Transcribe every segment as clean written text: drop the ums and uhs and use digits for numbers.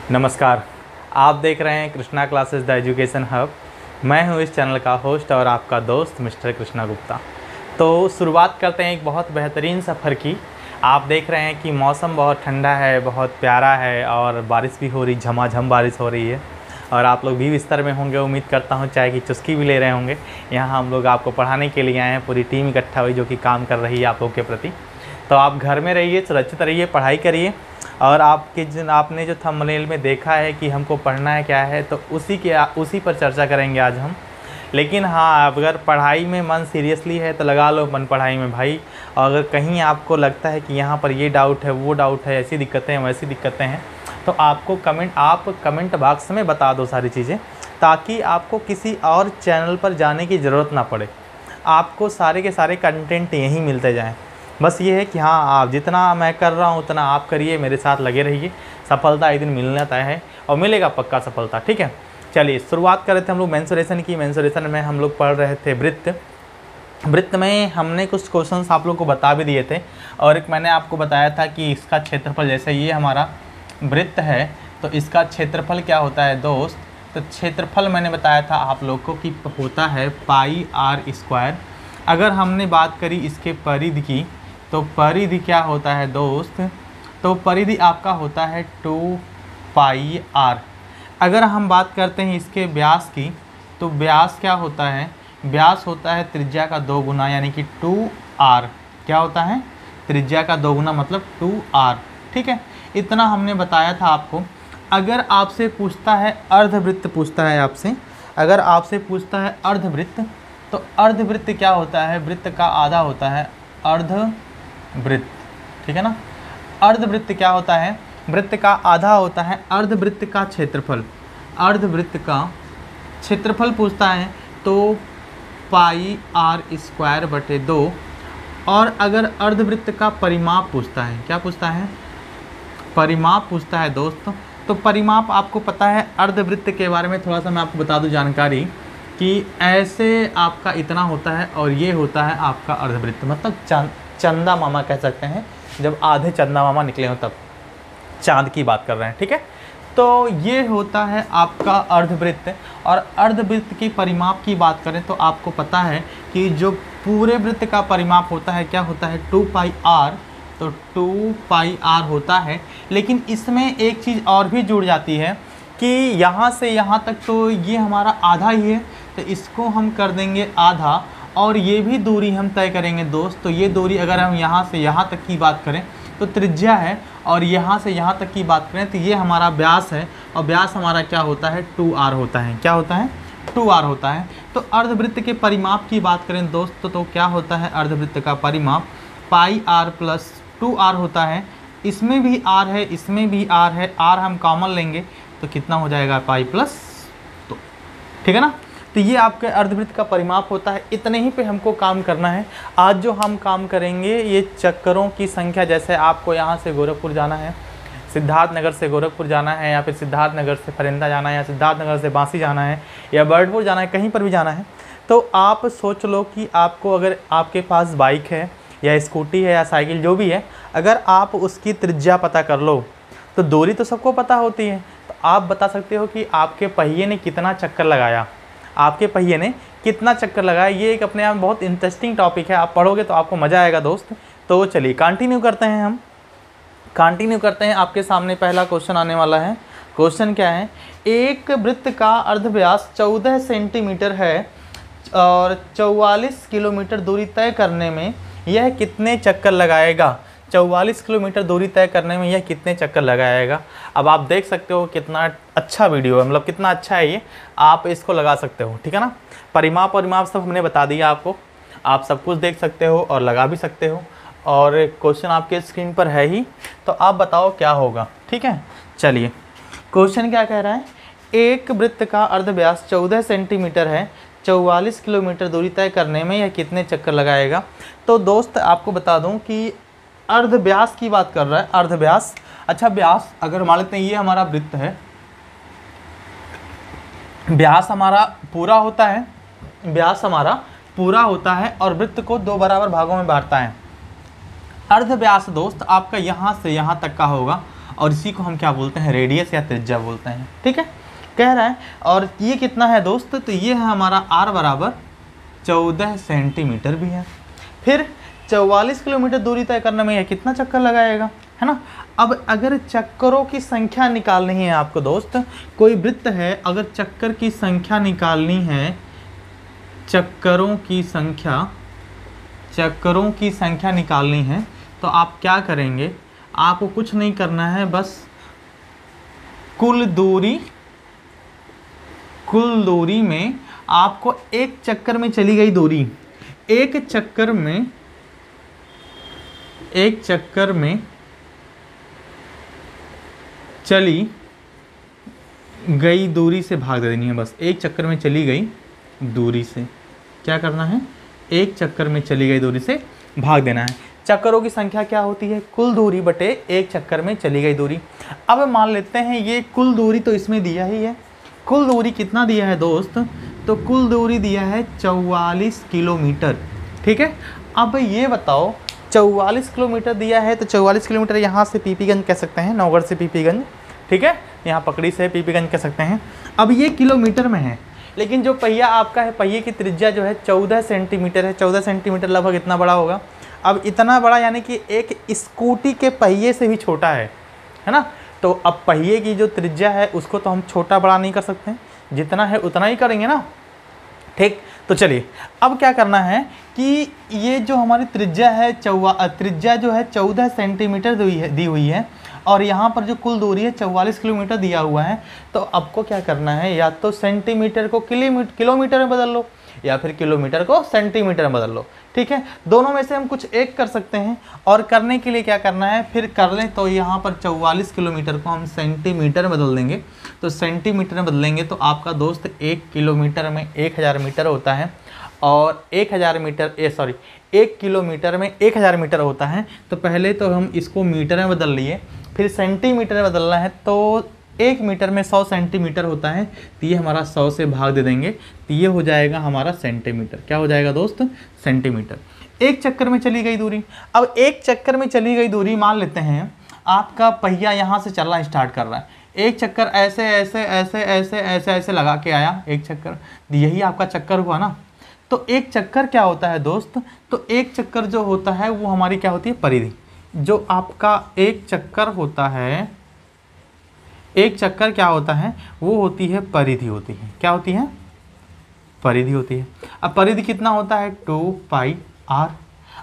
नमस्कार, आप देख रहे हैं Krishna classes the education hub. मैं हूं इस चैनल का होस्ट और आपका दोस्त मिस्टर कृष्णा गुप्ता। तो शुरुआत करते हैं एक बहुत बेहतरीन सफ़र की। आप देख रहे हैं कि मौसम बहुत ठंडा है, बहुत प्यारा है और बारिश भी हो रही, झमाझम बारिश हो रही है। और आप लोग भी बिस्तर में होंगे, उम्मीद करता हूँ चाय की चुस्की भी ले रहे होंगे। यहाँ हम लोग आपको पढ़ाने के लिए आए हैं, पूरी टीम इकट्ठा हुई जो कि काम कर रही है आप लोग के प्रति। तो आप घर में रहिए, सुरक्षित रहिए, पढ़ाई करिए। और आपने जो थंबनेल में देखा है कि हमको पढ़ना है क्या है, तो उसी पर चर्चा करेंगे आज हम। लेकिन हाँ, अगर पढ़ाई में मन सीरियसली है तो लगा लो मन पढ़ाई में भाई। और अगर कहीं आपको लगता है कि यहाँ पर ये डाउट है, वो डाउट है, ऐसी दिक्कतें हैं, वैसी दिक्कतें हैं, तो आप कमेंट बॉक्स में बता दो सारी चीज़ें, ताकि आपको किसी और चैनल पर जाने की ज़रूरत ना पड़े। आपको सारे के सारे कंटेंट यहीं मिलते जाएँ। बस ये है कि हाँ, आप जितना मैं कर रहा हूँ उतना आप करिए, मेरे साथ लगे रहिए। सफलता एक दिन मिलना तय है और मिलेगा पक्का सफलता, ठीक है। चलिए शुरुआत कर रहे थे हम लोग मेंसुरेशन की। मेंसुरेशन में हम लोग पढ़ रहे थे वृत्त में हमने कुछ क्वेश्चंस आप लोग को बता भी दिए थे। और एक मैंने आपको बताया था कि इसका क्षेत्रफल, जैसे ये हमारा वृत्त है तो इसका क्षेत्रफल क्या होता है दोस्त। तो क्षेत्रफल मैंने बताया था आप लोग को कि होता है पाई आर स्क्वायर। अगर हमने बात करी इसके परिधि की, तो परिधि क्या होता है दोस्त, तो परिधि आपका होता है 2 पाई आर। अगर हम बात करते हैं इसके व्यास की, तो व्यास क्या होता है, व्यास होता है त्रिज्या का 2 गुना, यानी कि 2r। क्या होता है, त्रिज्या का 2 गुना मतलब 2r, ठीक है। इतना हमने बताया था आपको। अगर आपसे पूछता है अर्धवृत्त, पूछता है आपसे, अगर आपसे पूछता है अर्धवृत्त, तो अर्धवृत्त क्या होता है, वृत्त का आधा होता है अर्धवृत्त, ठीक है ना। अर्धवृत्त क्या होता है, वृत्त का आधा होता है अर्धवृत्त का क्षेत्रफल। अर्धवृत्त का क्षेत्रफल पूछता है तो पाई आर स्क्वायर बटे 2। और अगर अर्धवृत्त का परिमाप पूछता है, क्या पूछता है, परिमाप पूछता है दोस्त। तो परिमाप आपको पता है, अर्धवृत्त के बारे में थोड़ा सा मैं आपको बता दूं जानकारी, कि ऐसे आपका इतना होता है और ये होता है आपका अर्धवृत्त, मतलब चंदा मामा कह सकते हैं, जब आधे चंदा मामा निकले हो तब चांद की बात कर रहे हैं, ठीक है। तो ये होता है आपका अर्धवृत्त। और अर्धवृत्त की परिमाप की बात करें तो आपको पता है कि जो पूरे वृत्त का परिमाप होता है क्या होता है, 2 पाई आर। तो 2 पाई आर होता है। लेकिन इसमें एक चीज़ और भी जुड़ जाती है कि यहाँ से यहाँ तक तो ये हमारा आधा ही है, तो इसको हम कर देंगे आधा। और ये भी दूरी हम तय करेंगे दोस्त। तो ये दूरी अगर हम यहाँ से यहाँ तक की बात करें तो त्रिज्या है, और यहाँ से यहाँ तक की बात करें तो ये हमारा व्यास है। और व्यास हमारा क्या होता है, 2r होता है। क्या होता है, 2r होता है। तो अर्धवृत्त के परिमाप की बात करें दोस्त, तो क्या होता है अर्धवृत्त का परिमाप, पाई आर प्लस 2r होता है। इसमें भी r है, इसमें भी r है, r हम कॉमन लेंगे तो कितना हो जाएगा, पाई प्लस 2, ठीक है ना। तो ये आपके अर्धवृत्त का परिमाप होता है। इतने ही पे हमको काम करना है। आज जो हम काम करेंगे ये चक्करों की संख्या, जैसे आपको यहाँ से गोरखपुर जाना है, सिद्धार्थनगर से गोरखपुर जाना है, या फिर सिद्धार्थनगर से फरिंदा जाना है, या सिद्धार्थनगर से बांसी जाना है, या बर्डपुर जाना है, कहीं पर भी जाना है, तो आप सोच लो कि आपको, अगर आपके पास बाइक है या स्कूटी है या साइकिल जो भी है, अगर आप उसकी त्रिज्या पता कर लो तो दूरी तो सबको पता होती है। तो आप बता सकते हो कि आपके पहिए ने कितना चक्कर लगाया, आपके पहिए ने कितना चक्कर लगाया। ये एक अपने आप में बहुत इंटरेस्टिंग टॉपिक है, आप पढ़ोगे तो आपको मज़ा आएगा दोस्त। तो चलिए कंटिन्यू करते हैं, हम कंटिन्यू करते हैं। आपके सामने पहला क्वेश्चन आने वाला है। क्वेश्चन क्या है, एक वृत्त का अर्धव्यास 14 सेंटीमीटर है और 44 किलोमीटर दूरी तय करने में यह कितने चक्कर लगाएगा। 44 किलोमीटर दूरी तय करने में यह कितने चक्कर लगाएगा। अब आप देख सकते हो कितना अच्छा वीडियो है, मतलब कितना अच्छा है ये, आप इसको लगा सकते हो, ठीक है ना। परिमाप सब हमने बता दिया आपको, आप सब कुछ देख सकते हो और लगा भी सकते हो। और क्वेश्चन आपके स्क्रीन पर है ही, तो आप बताओ क्या होगा, ठीक है। चलिए क्वेश्चन क्या कह रहा है, एक वृत्त का अर्धव्यास 14 सेंटीमीटर है, 44 किलोमीटर दूरी तय करने में यह कितने चक्कर लगाएगा। तो दोस्त आपको बता दूं कि अर्धव्यास की बात कर रहा है, अर्धव्यास। अच्छा, व्यास अगर मान लेते हैं ये हमारा वृत्त है, व्यास हमारा पूरा होता है, व्यास हमारा पूरा होता है और वृत्त को 2 बराबर भागों में बांटता है। अर्धव्यास दोस्त आपका यहाँ से यहाँ तक का होगा और इसी को हम क्या बोलते हैं, रेडियस या त्रिज्या बोलते हैं। ठीक है, कह रहा है। और ये कितना है दोस्त, तो ये है हमारा r बराबर 14 सेंटीमीटर भी है। फिर 44 किलोमीटर दूरी तय करने में यह कितना चक्कर लगाएगा, है ना। अब अगर चक्करों की संख्या निकालनी है आपको दोस्त, कोई वृत्त है, अगर चक्कर की संख्या निकालनी है, चक्करों की संख्या निकालनी है, तो आप क्या करेंगे, आपको कुछ नहीं करना है, बस कुल दूरी में आपको एक चक्कर में चली गई दूरी, एक चक्कर में चली गई दूरी से भाग दे देनी है। बस एक चक्कर में चली गई दूरी से क्या करना है, एक चक्कर में चली गई दूरी से भाग देना है। चक्करों की संख्या क्या होती है, कुल दूरी बटे एक चक्कर में चली गई दूरी। अब मान लेते हैं ये कुल दूरी तो इसमें दिया ही है, कुल दूरी कितना दिया है दोस्त, तो कुल दूरी दिया है 44 किलोमीटर। ठीक है, अब ये बताओ 44 किलोमीटर दिया है, तो 44 किलोमीटर यहाँ से पीपीगंज कह सकते हैं, नौगढ़ से पीपीगंज। ठीक है, यहाँ पकड़ी से पीपीगंज कह सकते हैं। अब ये किलोमीटर में है, लेकिन जो पहिया आपका है, पहिए की त्रिज्या जो है 14 सेंटीमीटर है। 14 सेंटीमीटर लगभग इतना बड़ा होगा। अब इतना बड़ा यानी कि एक स्कूटी के पहिए से भी छोटा है ना। तो अब पहिए की जो त्रिज्या है उसको तो हम छोटा बड़ा नहीं कर सकते, जितना है उतना ही करेंगे ना। ठीक, तो चलिए अब क्या करना है कि ये जो हमारी त्रिज्या है, त्रिज्या जो है 14 सेंटीमीटर दी हुई है, और यहाँ पर जो कुल दूरी है 44 किलोमीटर दिया हुआ है। तो आपको क्या करना है, या तो सेंटीमीटर को किलोमीटर में बदल लो, या फिर किलोमीटर को सेंटीमीटर में बदल लो। ठीक है, दोनों में से हम कुछ एक कर सकते हैं। और करने के लिए क्या करना है, फिर कर लें तो यहाँ पर 44 किलोमीटर को हम सेंटीमीटर में बदल देंगे। तो सेंटीमीटर में बदलेंगे तो आपका दोस्त 1 किलोमीटर में 1000 मीटर होता है, और 1 किलोमीटर में 1000 मीटर होता है। तो पहले तो हम इसको मीटर में बदल लिए, फिर सेंटीमीटर में बदलना है, तो 1 मीटर में 100 सेंटीमीटर होता है, तो ये हमारा 100 से भाग दे देंगे, तो ये हो जाएगा हमारा सेंटीमीटर। क्या हो जाएगा दोस्त, सेंटीमीटर। एक चक्कर में चली गई दूरी। अब एक चक्कर में चली गई दूरी मान लेते हैं आपका पहिया यहाँ से चलना स्टार्ट कर रहा है, एक चक्कर ऐसे ऐसे ऐसे ऐसे ऐसे ऐसे लगा के आया, एक चक्कर, यही आपका चक्कर हुआ ना। तो एक चक्कर क्या होता है दोस्त, तो एक चक्कर जो होता है वो हमारी क्या होती है, परिधि। जो आपका एक चक्कर होता है, एक चक्कर क्या होता है, वो होती है परिधि होती है। क्या होती है, परिधि होती है। अब परिधि कितना होता है, 2πr।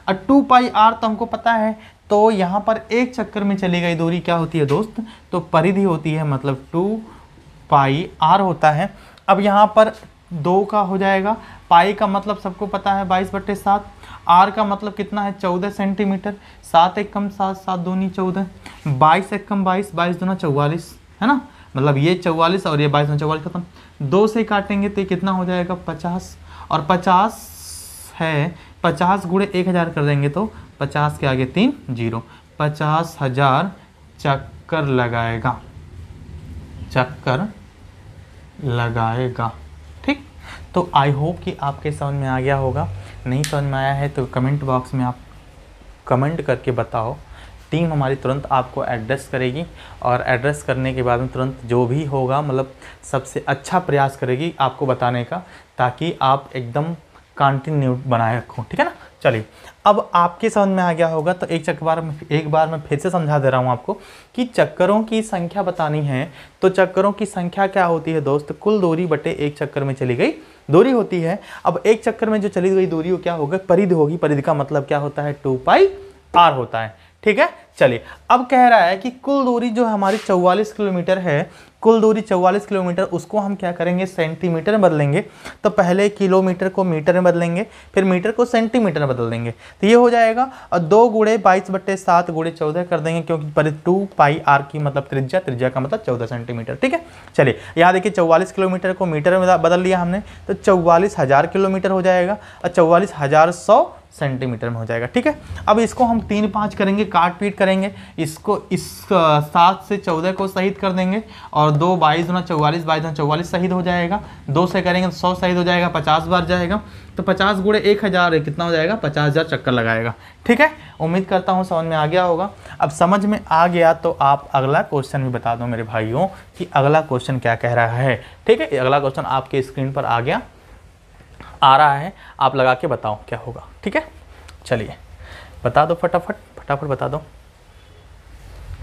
अब 2πr तो हमको पता है, तो यहाँ पर एक चक्कर में चली गई दूरी क्या होती है दोस्त, तो परिधि होती है, मतलब 2πr होता है। अब यहाँ पर 2 का हो जाएगा, पाई का मतलब सबको पता है 22/7, r का मतलब कितना है 14 सेंटीमीटर, 7 एक कम 7, 7 दूनी 14, 22 एक कम 22, 22 दूना 44, है ना। मतलब ये 44 और ये 22 में 44 खत्म, 2 से काटेंगे तो ये कितना हो जाएगा 50, और 50 है, 50 गुणे 1000 कर देंगे तो 50 के आगे 3 0, 50,000 चक्कर लगाएगा। ठीक, तो आई होप कि आपके समझ में आ गया होगा। नहीं समझ में आया है तो कमेंट बॉक्स में आप कमेंट करके बताओ। टीम हमारी तुरंत आपको एड्रेस करेगी, और एड्रेस करने के बाद में तुरंत जो भी होगा, मतलब सबसे अच्छा प्रयास करेगी आपको बताने का, ताकि आप एकदम कंटिन्यू बनाए रखो। ठीक है ना। चलिए, अब आपके समझ में आ गया होगा, तो एक बार मैं फिर से समझा दे रहा हूँ आपको कि चक्करों की संख्या बतानी है। तो चक्करों की संख्या क्या होती है दोस्त, कुल दूरी बटे एक चक्कर में चली गई दूरी होती है। अब एक चक्कर में जो चली गई दूरी वो क्या होगा, परिधि होगी। परिधि का मतलब क्या होता है, 2πr होता है। ठीक है, चलिए अब कह रहा है कि कुल दूरी जो हमारी 44 किलोमीटर है, कुल दूरी 44 किलोमीटर, उसको हम क्या करेंगे, सेंटीमीटर में बदलेंगे। तो पहले किलोमीटर को मीटर में बदलेंगे, फिर मीटर को सेंटीमीटर में बदल देंगे, तो ये हो जाएगा। और 2 गुणे 22/7 गुणे 14 कर देंगे, क्योंकि पर 2πr की मतलब त्रिज्या का मतलब 14 सेंटीमीटर। ठीक है, चलिए यहाँ देखिए 44 किलोमीटर को मीटर में बदल लिया हमने, तो 44,000 किलोमीटर हो जाएगा, और 44,100 सेंटीमीटर में हो जाएगा। ठीक है, अब इसको हम 3 5 करेंगे, काट पीट करेंगे, इसको इस 7 से 14 को शहीद कर देंगे और 2 22 गुना 44, 22 गुना 44 शहीद हो जाएगा। 2 से करेंगे तो 100 शहीद हो जाएगा, 50 बार जाएगा तो 50 गुणे 1000 कितना हो जाएगा, 50,000 चक्कर लगाएगा। ठीक है, उम्मीद करता हूँ समझ में आ गया होगा। अब समझ में आ गया तो आप अगला क्वेश्चन भी बता दो मेरे भाइयों कि अगला क्वेश्चन क्या कह रहा है। ठीक है, अगला क्वेश्चन आपके स्क्रीन पर आ रहा है, आप लगा के बताओ क्या होगा। ठीक है, चलिए बता दो फटाफट बता दो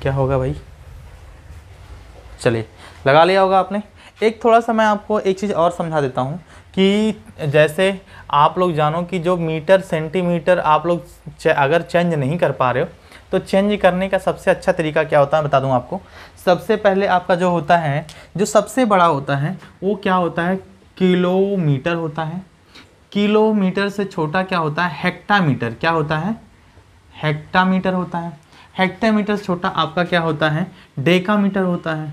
क्या होगा भाई। चलिए लगा लिया होगा आपने। एक थोड़ा सा मैं आपको एक चीज़ और समझा देता हूँ कि जैसे आप लोग जानो कि जो मीटर सेंटीमीटर आप लोग अगर चेंज नहीं कर पा रहे हो तो चेंज करने का सबसे अच्छा तरीका क्या होता है बता दूं आपको। सबसे पहले आपका जो होता है, जो सबसे बड़ा होता है वो क्या होता है, किलोमीटर होता है। किलोमीटर से छोटा क्या होता है, हेक्टामीटर। क्या होता है, हेक्टामीटर होता है। हेक्टामीटर से छोटा आपका क्या होता है, डेकामीटर होता है।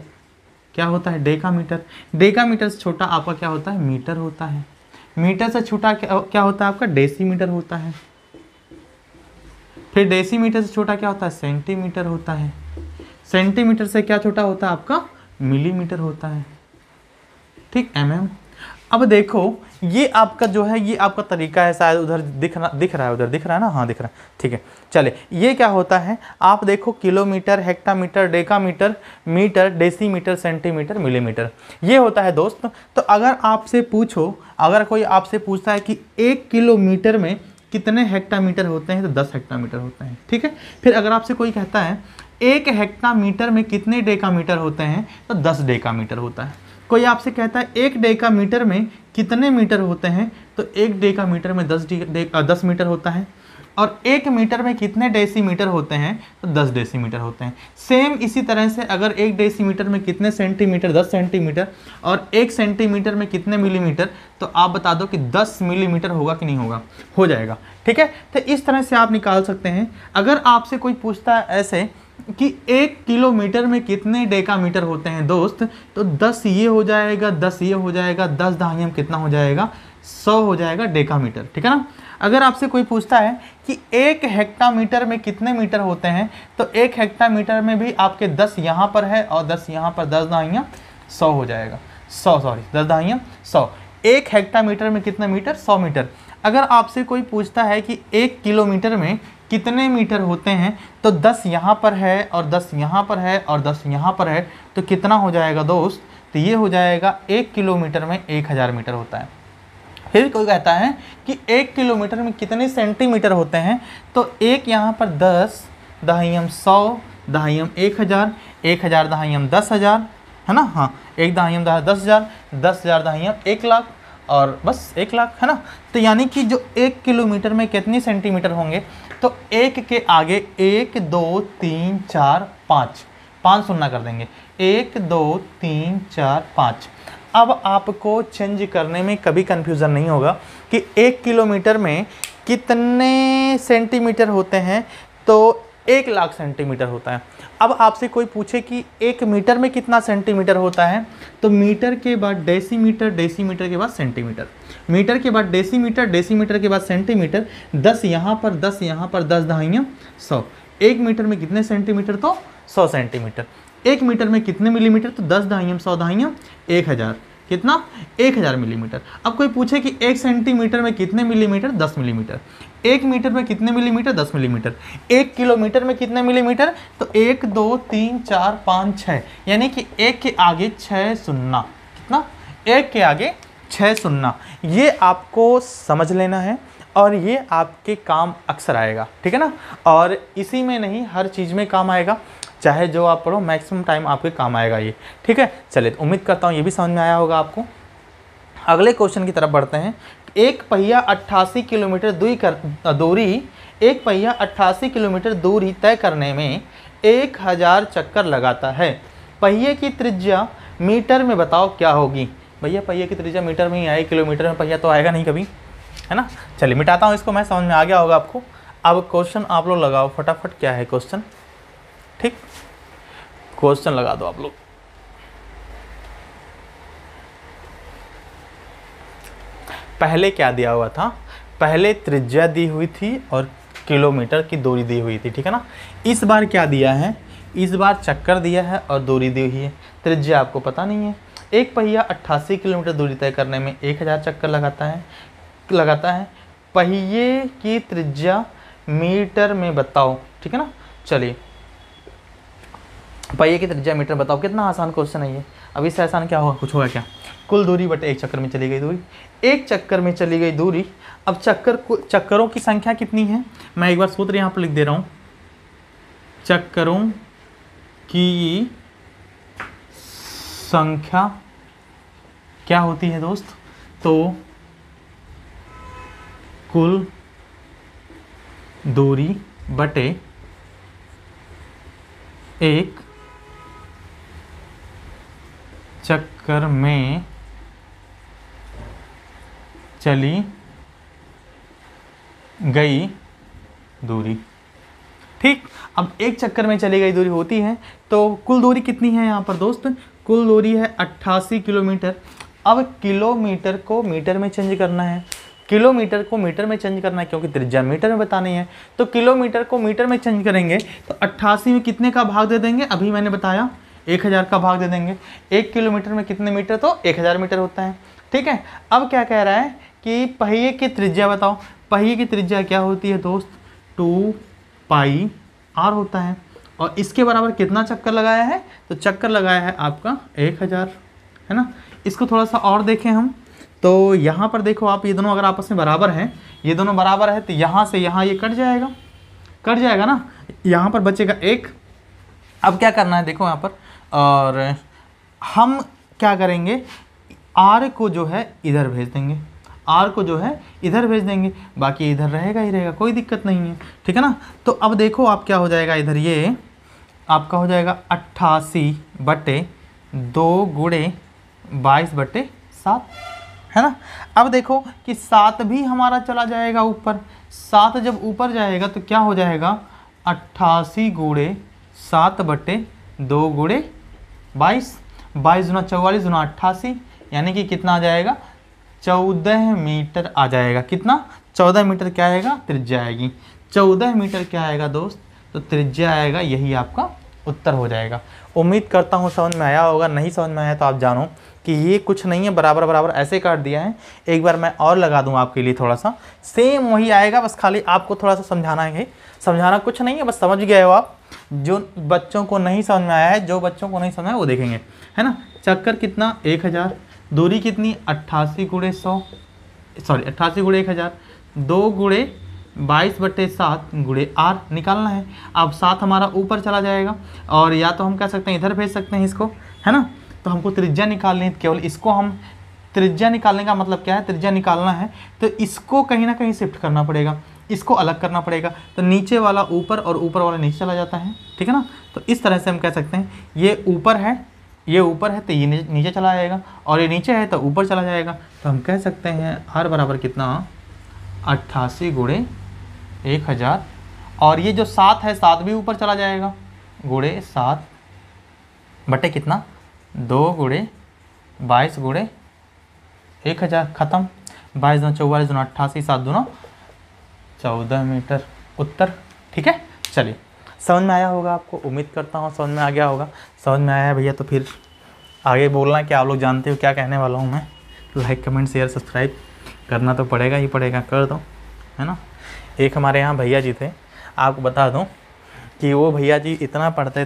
क्या होता है, डेकामीटर। डेकामीटर से छोटा आपका क्या होता है, मीटर होता है। मीटर से छोटा क्या होता है आपका, डेसीमीटर होता है। फिर डेसीमीटर से छोटा क्या होता है, सेंटीमीटर होता है। सेंटीमीटर से क्या छोटा होता है आपका, मिलीमीटर होता है। ठीक, mm। अब देखो ये आपका जो है, ये आपका तरीका है, शायद उधर दिख रहा है, उधर दिख रहा है ना, हाँ दिख रहा है। ठीक है, चले ये क्या होता है, आप देखो kilometre, hectometre, decametre, metre, decimetre, centimetre, millimetre, ये होता है दोस्त। तो अगर आपसे पूछो, अगर कोई आपसे पूछता है कि 1 किलोमीटर में कितने हेक्टामीटर होते हैं, तो 10 हेक्टामीटर होते हैं। ठीक है, फिर अगर आपसे कोई कहता है 1 हेक्टामीटर में कितने डेकामीटर होते हैं, तो 10 डेकामीटर होता है। कोई आपसे कहता है 1 डेकामीटर में कितने मीटर होते हैं, तो 1 डेकामीटर में 10 मीटर होता है। और 1 मीटर में कितने डेसीमीटर होते हैं, तो 10 डेसीमीटर होते हैं। सेम इसी तरह से अगर 1 डेसीमीटर में कितने सेंटीमीटर, 10 सेंटीमीटर, और 1 सेंटीमीटर में कितने मिलीमीटर, तो आप बता दो कि 10 मिलीमीटर होगा कि नहीं होगा, हो जाएगा। ठीक है, तो इस तरह से आप निकाल सकते हैं। अगर आपसे कोई पूछता है ऐसे कि 1 किलोमीटर में कितने डेकामीटर होते हैं दोस्त, तो 10 ये हो जाएगा, 10 ये हो जाएगा, 10 दाहिने कितना हो जाएगा, 100 हो जाएगा डेकामीटर। ठीक है ना। अगर आपसे कोई पूछता है कि 1 हेक्टामीटर में कितने मीटर होते हैं, तो 1 हेक्टामीटर में भी आपके 10 यहाँ पर है और 10 यहाँ पर, 10 दाहिया 100 हो जाएगा, 10 दाहिया 100। 1 हेक्टामीटर में कितना मीटर, 100 मीटर। अगर आपसे कोई पूछता है कि 1 किलोमीटर में कितने मीटर होते हैं, तो 10 यहाँ पर है और 10 यहाँ पर है और 10 यहाँ पर है, तो कितना हो जाएगा दोस्त, तो ये हो जाएगा 1 किलोमीटर में 1000 मीटर होता है। फिर कोई कहता है कि 1 किलोमीटर में कितने सेंटीमीटर होते हैं, तो 1 यहाँ पर 10 दाहियम 100 दाहियम 1000, 1000 दाहियम 10,000 है ना, हाँ 1 दाहियम 10,000, 10,000 दाहियम 1 लाख और बस 1 लाख है ना। तो यानी कि जो 1 किलोमीटर में कितने सेंटीमीटर होंगे, तो 1 के आगे 1 2 3 4 5 सुनना कर देंगे, 1 2 3 4 5। अब आपको चेंज करने में कभी कंफ्यूजन नहीं होगा कि 1 किलोमीटर में कितने सेंटीमीटर होते हैं, तो 1 लाख सेंटीमीटर होता है। अब आपसे कोई पूछे कि 1 मीटर में कितना सेंटीमीटर होता है, तो मीटर के बाद डेसीमीटर, डेसीमीटर के बाद सेंटीमीटर, मीटर के बाद डेसीमीटर, डेसीमीटर के बाद सेंटीमीटर, 10 यहाँ पर, 10 यहाँ पर, 10 दाहिया 100। 1 मीटर में कितने सेंटीमीटर, तो 100 सेंटीमीटर। 1 मीटर में कितने मिलीमीटर, तो 10 दाहियम 100 दाहियम 1000, कितना 1000 मिलीमीटर। अब कोई पूछे कि 1 सेंटीमीटर में कितने मिलीमीटर, 10 मिलीमीटर। 1 मीटर में कितने मिलीमीटर, 10 मिलीमीटर। 1 किलोमीटर में कितने मिलीमीटर, तो 1 2 3 4 5 6, यानी कि 1 के आगे 6 शून्य, कितना 1 के आगे 6 शून्य। ये आपको समझ लेना है और ये आपके काम अक्सर आएगा। ठीक है ना, और इसी में नहीं हर चीज़ में काम आएगा, चाहे जो आप पढ़ो मैक्सिमम टाइम आपके काम आएगा ये। ठीक है, चलिए तो उम्मीद करता हूँ ये भी समझ में आया होगा आपको। अगले क्वेश्चन की तरफ बढ़ते हैं। एक पहिया 88 किलोमीटर दूरी तय करने में 1000 चक्कर लगाता है। पहिए की त्रिज्या मीटर में बताओ क्या होगी। भैया पहिए की त्रिज्या मीटर में ही आए, किलोमीटर में पहिया तो आएगा नहीं कभी, है ना। चलिए मिटाता हूँ इसको, मैं समझ में आ गया होगा आपको। अब क्वेश्चन आप लोग लगाओ फटाफट, क्या है क्वेश्चन। ठीक, क्वेश्चन लगा दो आप लोग। पहले क्या दिया हुआ था, पहले त्रिज्या दी हुई थी और किलोमीटर की दूरी दी हुई थी, ठीक है ना। इस बार क्या दिया है, इस बार चक्कर दिया है और दूरी दी हुई है। त्रिज्या आपको पता नहीं है। एक पहिया 88 किलोमीटर दूरी तय करने में 1000 चक्कर लगाता है। पहिए की त्रिज्या मीटर में बताओ, ठीक है ना। चलिए, पहिए की त्रिज्या मीटर बताओ। कितना आसान क्वेश्चन है ये। अब इससे आसान क्या होगा, कुछ होगा क्या। कुल दूरी बटे एक चक्कर में चली गई दूरी, एक चक्कर में चली गई दूरी। अब चक्करों की संख्या कितनी है, मैं एक बार सूत्र यहाँ पर लिख दे रहा हूँ। चक्करों की संख्या क्या होती है दोस्त, तो कुल दूरी बटे एक चक्कर में चली गई दूरी। ठीक, अब एक चक्कर में चली गई दूरी होती है तो कुल दूरी कितनी है यहाँ पर दोस्त, कुल दूरी है 88 किलोमीटर। अब किलोमीटर को मीटर में चेंज करना है, किलोमीटर को मीटर में चेंज करना है क्योंकि त्रिज्या मीटर में बतानी है। तो किलोमीटर को मीटर में चेंज करेंगे तो 88 में कितने का भाग दे देंगे, अभी मैंने बताया 1000 का भाग दे देंगे। 1 किलोमीटर में कितने मीटर, तो 1000 मीटर होता है। ठीक है, अब क्या कह रहा है कि पहिए की त्रिज्या बताओ। पहिए की त्रिज्या क्या होती है दोस्त, 2πr होता है। और इसके बराबर कितना चक्कर लगाया है, तो चक्कर लगाया है आपका 1000, है ना। इसको थोड़ा सा और देखें हम, तो यहाँ पर देखो आप, ये दोनों अगर आपस में बराबर हैं, ये दोनों बराबर है तो यहाँ से यहाँ ये कट जाएगा ना, यहाँ पर बचेगा 1। अब क्या करना है देखो यहाँ पर, और हम क्या करेंगे, r को जो है इधर भेज देंगे, r को जो है इधर भेज देंगे, बाकी इधर रहेगा ही रहेगा, कोई दिक्कत नहीं है। ठीक है ना। तो अब देखो आप क्या हो जाएगा, इधर ये आपका हो जाएगा 88/2 गुणे 22/7, है ना। अब देखो कि 7 भी हमारा चला जाएगा ऊपर, 7 जब ऊपर जाएगा तो क्या हो जाएगा, 88 गुणे 7/2 गुणे 22, 22 गुना 44 गुना 88, यानी कि कितना आ जाएगा, 14 मीटर आ जाएगा। कितना, 14 मीटर क्या आएगा, त्रिज्या आएगी। 14 मीटर क्या आएगा दोस्त, तो त्रिज्या आएगा, यही आपका उत्तर हो जाएगा। उम्मीद करता हूँ समझ में आया होगा, नहीं समझ में आया तो आप जानो कि ये कुछ नहीं है, बराबर बराबर ऐसे काट दिया है। एक बार मैं और लगा दूँ आपके लिए, थोड़ा सा सेम वही आएगा, बस खाली आपको थोड़ा सा समझाना है। समझाना कुछ नहीं है, बस समझ गए हो आप। जो बच्चों को नहीं समझ में आया है, जो बच्चों को नहीं समझ आया वो देखेंगे, है ना। चक्कर कितना, 1000, दूरी कितनी 88 गुणे 100, सॉरी 88 गुणे 1000, 2 गुणे 22/7 गुणे r निकालना है। अब 7 हमारा ऊपर चला जाएगा, और या तो हम कह सकते हैं इधर भेज सकते हैं इसको, है ना। तो हमको त्रिज्या निकालनी है, केवल इसको हम, त्रिज्या निकालने का मतलब क्या है, त्रिज्या निकालना है तो इसको कहीं ना कहीं शिफ्ट करना पड़ेगा, इसको अलग करना पड़ेगा। तो नीचे वाला ऊपर और ऊपर वाला नीचे चला जाता है, ठीक है ना। तो इस तरह से हम कह सकते हैं, ये ऊपर है तो ये नीचे चला जाएगा, और ये नीचे है तो ऊपर चला जाएगा। तो हम कह सकते हैं r बराबर कितना, 88 गुणे 1000, और ये जो 7 है, 7 भी ऊपर चला जाएगा, गुणे 7 बटे कितना, 2 गुणे 22 गुणे 1000, ख़त्म। 22 दूना 44 दूना 88, 7 दूना 14 मीटर उत्तर। ठीक है, चलिए समझ में आया होगा आपको, उम्मीद करता हूँ समझ में आ गया होगा। समझ में आया है भैया तो फिर आगे बोलना है कि आप लोग जानते हो क्या कहने वाला हूँ मैं। लाइक कमेंट शेयर सब्सक्राइब करना तो पड़ेगा ही पड़ेगा, कर दो, है ना। एक हमारे यहाँ भैया जी थे, आपको बता दूँ कि वो भैया जी इतना पढ़ते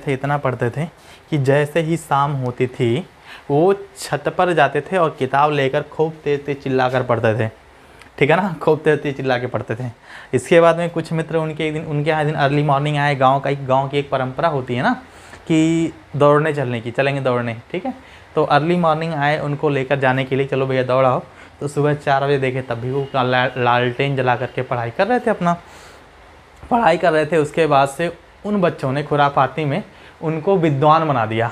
थे कि जैसे ही शाम होती थी वो छत पर जाते थे और किताब लेकर खूब तेज चिल्ला कर पढ़ते थे। ठीक है ना, खूब तेज चिल्ला के पढ़ते थे। इसके बाद में कुछ मित्र उनके यहाँ दिन अर्ली मॉर्निंग आए। गांव की एक परंपरा होती है ना कि दौड़ने चलने की, चलेंगे दौड़ने, ठीक है। तो अर्ली मॉर्निंग आए उनको लेकर जाने के लिए, चलो भैया दौड़ाओ। तो सुबह 4 बजे देखे तब भी वो लालटेन जला करके पढ़ाई कर रहे थे। उसके बाद से उन बच्चों ने खुराफाती में उनको विद्वान बना दिया,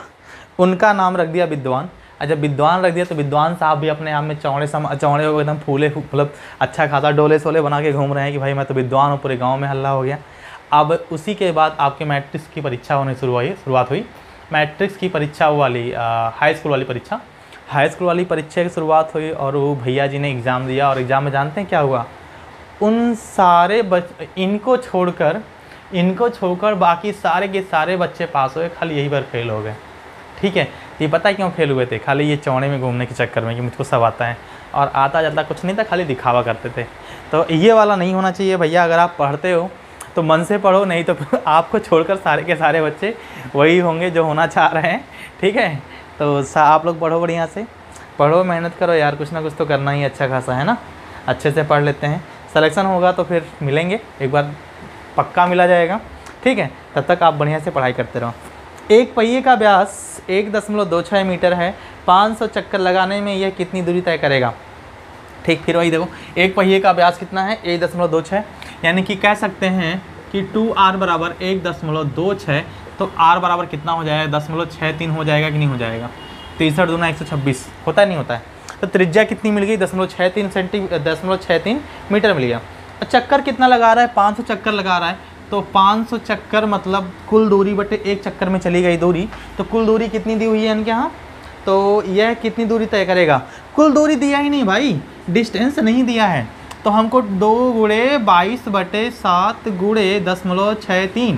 उनका नाम रख दिया विद्वान। और जब विद्वान रख दिया तो विद्वान साहब भी अपने आप में चौड़े हो एकदम फूले, मतलब अच्छा खासा डोले सोले बना के घूम रहे हैं कि भाई मैं तो विद्वान हूँ, पूरे गांव में हल्ला हो गया। अब उसी के बाद आपके मैट्रिक्स की परीक्षा होने शुरुआत हुई। मैट्रिक्स की परीक्षा वाली हाई स्कूल वाली परीक्षा की शुरुआत हुई, और वो भैया जी ने एग्ज़ाम दिया। और एग्ज़ाम में जानते हैं क्या हुआ, उन सारे इनको छोड़कर बाकी सारे के सारे बच्चे पास हुए, खाली यही बार फेल हो गए। ठीक है, ये पता है क्यों फेल हुए थे? खाली ये चौड़े में घूमने के चक्कर में कि मुझको सब आता है, और आता जाता कुछ नहीं था, खाली दिखावा करते थे। तो ये वाला नहीं होना चाहिए भैया। अगर आप पढ़ते हो तो मन से पढ़ो, नहीं तो आपको छोड़कर सारे के सारे बच्चे वही होंगे जो होना चाह रहे हैं। ठीक है, तो आप लोग पढ़ो, बढ़िया से पढ़ो, मेहनत करो यार, कुछ ना कुछ तो करना ही अच्छा खासा है ना। अच्छे से पढ़ लेते हैं, सिलेक्शन होगा तो फिर मिलेंगे, एक बार पक्का मिला जाएगा। ठीक है, तब तक आप बढ़िया से पढ़ाई करते रहो। एक पहिए का व्यास 1.26 मीटर है, 500 चक्कर लगाने में यह कितनी दूरी तय करेगा? ठीक, फिर वही देखो, एक पहिए का व्यास कितना है? 1.26, यानी कि कह सकते हैं कि 2r बराबर 1.26, तो r बराबर कितना हो जाएगा? 0.63 हो जाएगा कि नहीं हो जाएगा? 63 दूना 126 होता है, नहीं होता है? तो त्रिज्या कितनी मिल गई? 0.63 मीटर मिल गया। चक्कर कितना लगा रहा है? 500 चक्कर लगा रहा है, तो 500 चक्कर मतलब कुल दूरी बटे एक चक्कर में चली गई दूरी, तो कुल दूरी कितनी दी हुई है इनके यहाँ? तो यह कितनी दूरी तय करेगा? कुल दूरी दिया ही नहीं भाई, डिस्टेंस नहीं दिया है, तो हमको 2 गुणे 22/7 गुणे 0.63,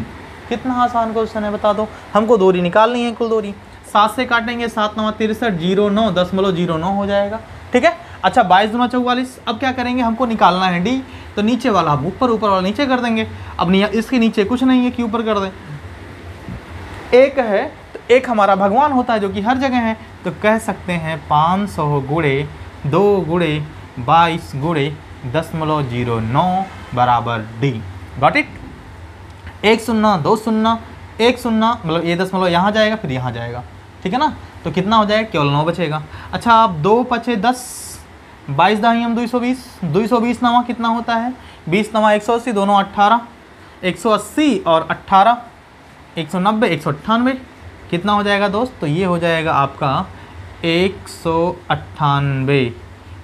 कितना आसान क्वेश्चन है बता दो। हमको दूरी निकालनी है, कुल दूरी 7 से काटेंगे, 7 9 63, 0.9 0.09 हो जाएगा। ठीक है, अच्छा 22 दूना 44, अब क्या करेंगे? हमको निकालना है डी, तो नीचे वाला हम ऊपर, ऊपर वाला नीचे कर देंगे। अब इसके नीचे कुछ नहीं है कि ऊपर कर दें, एक है, तो एक हमारा भगवान होता है जो कि हर जगह है, तो कह सकते हैं 500 गुणे 2 गुणे 22 गुणे 0.09 बराबर डी। Got it? 1 0 2 0 1 0, मतलब ये 10 यहाँ जाएगा, फिर यहाँ जाएगा। ठीक है ना, तो कितना हो जाएगा? केवल 9 बचेगा। अच्छा, अब 2 5 10, 22 दाई हम 220, 220 नवा कितना होता है? 20 नवा 180, दोनों 18, 180 और 18 190, 198, कितना हो जाएगा दोस्त? तो ये हो जाएगा आपका 198,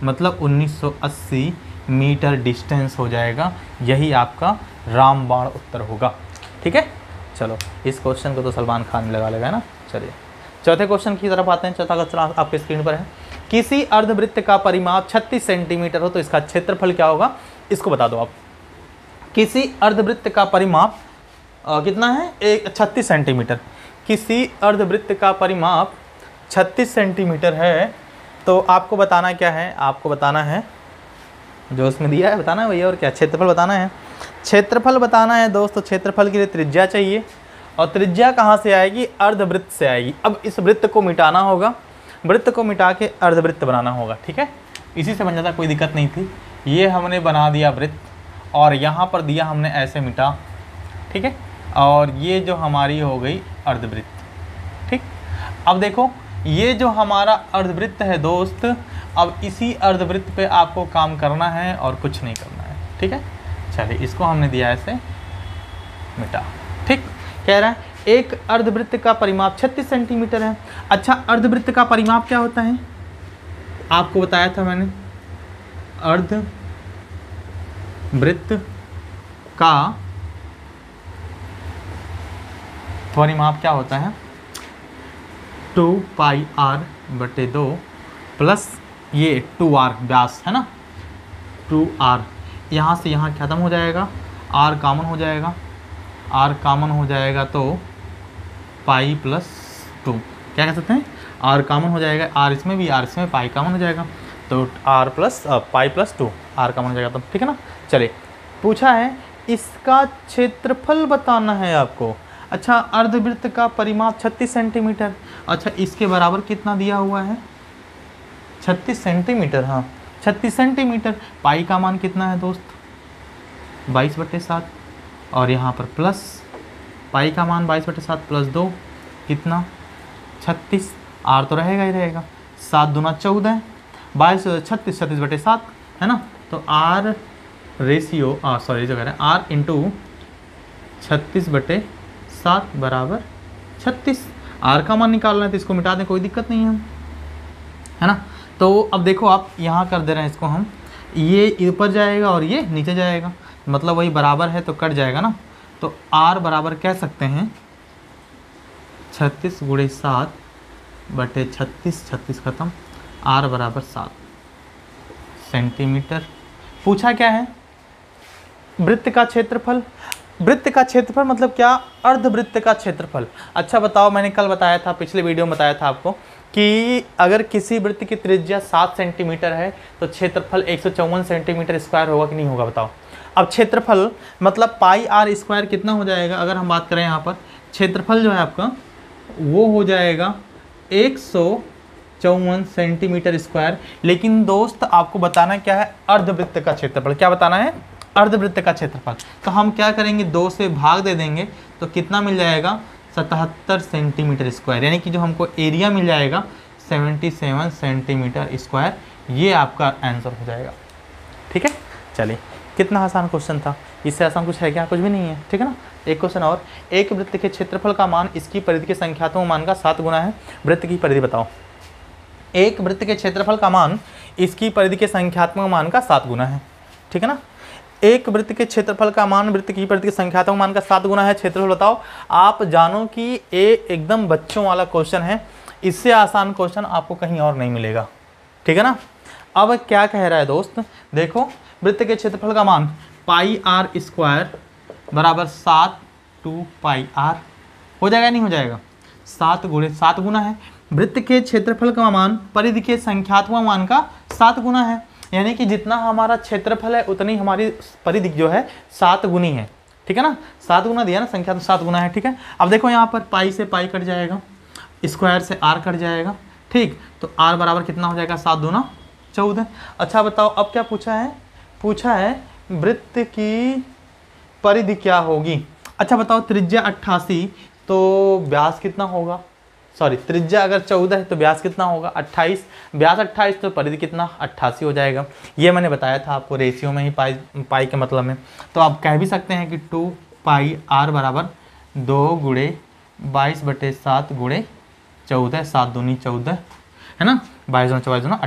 मतलब 1980 मीटर डिस्टेंस हो जाएगा। यही आपका रामबाण उत्तर होगा। ठीक है, चलो इस क्वेश्चन को तो सलमान खान लगा लेगा ना। चलिए चौथे क्वेश्चन की तरफ आते हैं। चौथा क्वेश्चन आपके स्क्रीन पर है। किसी अर्धवृत्त का परिमाप 36 सेंटीमीटर हो तो इसका क्षेत्रफल क्या होगा? इसको बता दो आप। किसी अर्धवृत्त का परिमाप कितना है? 36 सेंटीमीटर। किसी अर्धवृत्त का परिमाप 36 सेंटीमीटर है, तो आपको बताना क्या है? आपको बताना है जो उसमें दिया है बताना है भैया, और क्या? क्षेत्रफल बताना है। क्षेत्रफल बताना है दोस्तों। क्षेत्रफल के लिए त्रिज्या चाहिए, और त्रिज्या कहाँ से आएगी? अर्धवृत्त से आएगी। अब इस वृत्त को मिटाना होगा, वृत्त को मिटा के अर्धवृत्त बनाना होगा। ठीक है, इसी से बन जाता, कोई दिक्कत नहीं थी। ये हमने बना दिया वृत्त, और यहाँ पर दिया हमने ऐसे मिटा। ठीक है, और ये जो हमारी हो गई अर्धवृत्त। ठीक, अब देखो ये जो हमारा अर्धवृत्त है दोस्त, अब इसी अर्धवृत्त पे आपको काम करना है और कुछ नहीं करना है। ठीक है, चलिए इसको हमने दिया ऐसे मिटा। ठीक, कह रहा है एक अर्धवृत्त का परिमाप 36 सेंटीमीटर है। अच्छा, अर्धवृत्त का परिमाप क्या होता है? आपको बताया था मैंने, अर्धवृत्त का परिमाप क्या होता है? 2πr/2 प्लस ये 2r व्यास है ना, 2r, यहाँ से यहाँ ख़त्म हो जाएगा, r कॉमन हो जाएगा, r कॉमन हो जाएगा तो पाई प्लस 2, क्या कह सकते हैं? r कॉमन हो जाएगा, r इसमें भी, r इसमें, पाई कॉमन हो जाएगा, तो r plus pi plus 2, r common हो जाएगा। तो ठीक है ना। चलिए, पूछा है इसका क्षेत्रफल बताना है आपको। अच्छा, अर्धवृत्त का परिमाप 36 सेंटीमीटर। अच्छा, इसके बराबर कितना दिया हुआ है? 36 सेंटीमीटर। हाँ, 36 सेंटीमीटर। पाई का मान कितना है दोस्त? 22/7, और यहाँ पर प्लस पाई का मान 22/7 प्लस 2 कितना? 36। आर तो रहेगा ही रहेगा, 7 दूना 14, 36/7 है ना। तो आर रेशियो सॉरी जो कह रहे हैं आर इंटू 36/7 बराबर 36। आर का मान निकालना है तो इसको मिटा दें, कोई दिक्कत नहीं है ना। तो अब देखो आप यहाँ कर दे रहे हैं इसको हम, ये ऊपर जाएगा और ये नीचे जाएगा, मतलब वही बराबर है तो कट जाएगा ना। तो R बराबर कह सकते हैं 36 × 7/36, 36 खत्म, R बराबर 7 सेंटीमीटर। पूछा क्या है? वृत्त का क्षेत्रफल, वृत्त का क्षेत्रफल मतलब क्या, अर्धवृत्त का क्षेत्रफल। अच्छा बताओ, मैंने कल बताया था, पिछले वीडियो में बताया था आपको कि अगर किसी वृत्त की त्रिज्या 7 सेंटीमीटर है तो क्षेत्रफल 154 सेंटीमीटर स्क्वायर होगा कि नहीं होगा बताओ। अब क्षेत्रफल मतलब पाई आर स्क्वायर कितना हो जाएगा, अगर हम बात करें यहाँ पर क्षेत्रफल जो है आपका वो हो जाएगा 154 सेंटीमीटर स्क्वायर। लेकिन दोस्त आपको बताना क्या है, अर्धवृत्त का क्षेत्रफल। क्या बताना है, अर्धवृत्त का क्षेत्रफल। तो हम क्या करेंगे, 2 से भाग दे देंगे तो कितना मिल जाएगा, 77 सेंटीमीटर स्क्वायर, यानी कि जो हमको एरिया मिल जाएगा 77 सेंटीमीटर स्क्वायर। ये आपका आंसर हो जाएगा। ठीक है, चलिए कितना आसान क्वेश्चन था, इससे आसान कुछ है क्या, कुछ भी नहीं है। ठीक है ना, एक क्वेश्चन और, एक वृत्त के क्षेत्रफल का मान इसकी परिधि के संख्यात्मक मान का 7 गुना है। वृत्त की परिधि बताओ। एक वृत्त के क्षेत्रफल का मान इसकी परिधि के संख्यात्मक मान का 7 गुना है। ठीक है ना, एक वृत्त के क्षेत्रफल का मान वृत्त की परिधि के संख्यात्मक मान का 7 गुना है। क्षेत्रफल बताओ। आप जानो कि ये एकदम बच्चों वाला क्वेश्चन है, इससे आसान क्वेश्चन आपको कहीं और नहीं मिलेगा। ठीक है ना, अब क्या कह रहा है दोस्त, देखो वृत्त के क्षेत्रफल का मान पाई आर स्क्वायर बराबर 7 2 पाई आर हो जाएगा, नहीं हो जाएगा, 7 गुना है। वृत्त के क्षेत्रफल का मान परिधि के संख्यात्मक मान का 7 गुना है, यानी कि जितना हमारा क्षेत्रफल है उतनी हमारी परिधि जो है 7 गुनी है। ठीक है ना, 7 गुना दिया ना, संख्या तो 7 गुना है। ठीक है, अब देखो यहाँ पर पाई से पाई कट जाएगा, स्क्वायर से आर कट जाएगा। ठीक, तो आर बराबर कितना हो जाएगा, 7 दूना 14। अच्छा बताओ, अब क्या पूछा है, पूछा है वृत्त की परिधि क्या होगी। अच्छा बताओ, त्रिज्या 88 तो व्यास कितना होगा, सॉरी त्रिज्या अगर 14 है तो व्यास कितना होगा 28, व्यास 28 तो परिधि कितना 88 हो जाएगा। ये मैंने बताया था आपको, रेशियो में ही पाई के मतलब में। तो आप कह भी सकते हैं कि 2 पाई आर बराबर 2 गुणे 22/7 गुणे 14, 7 दूनी 14 है ना, 22 दूना 24 दूना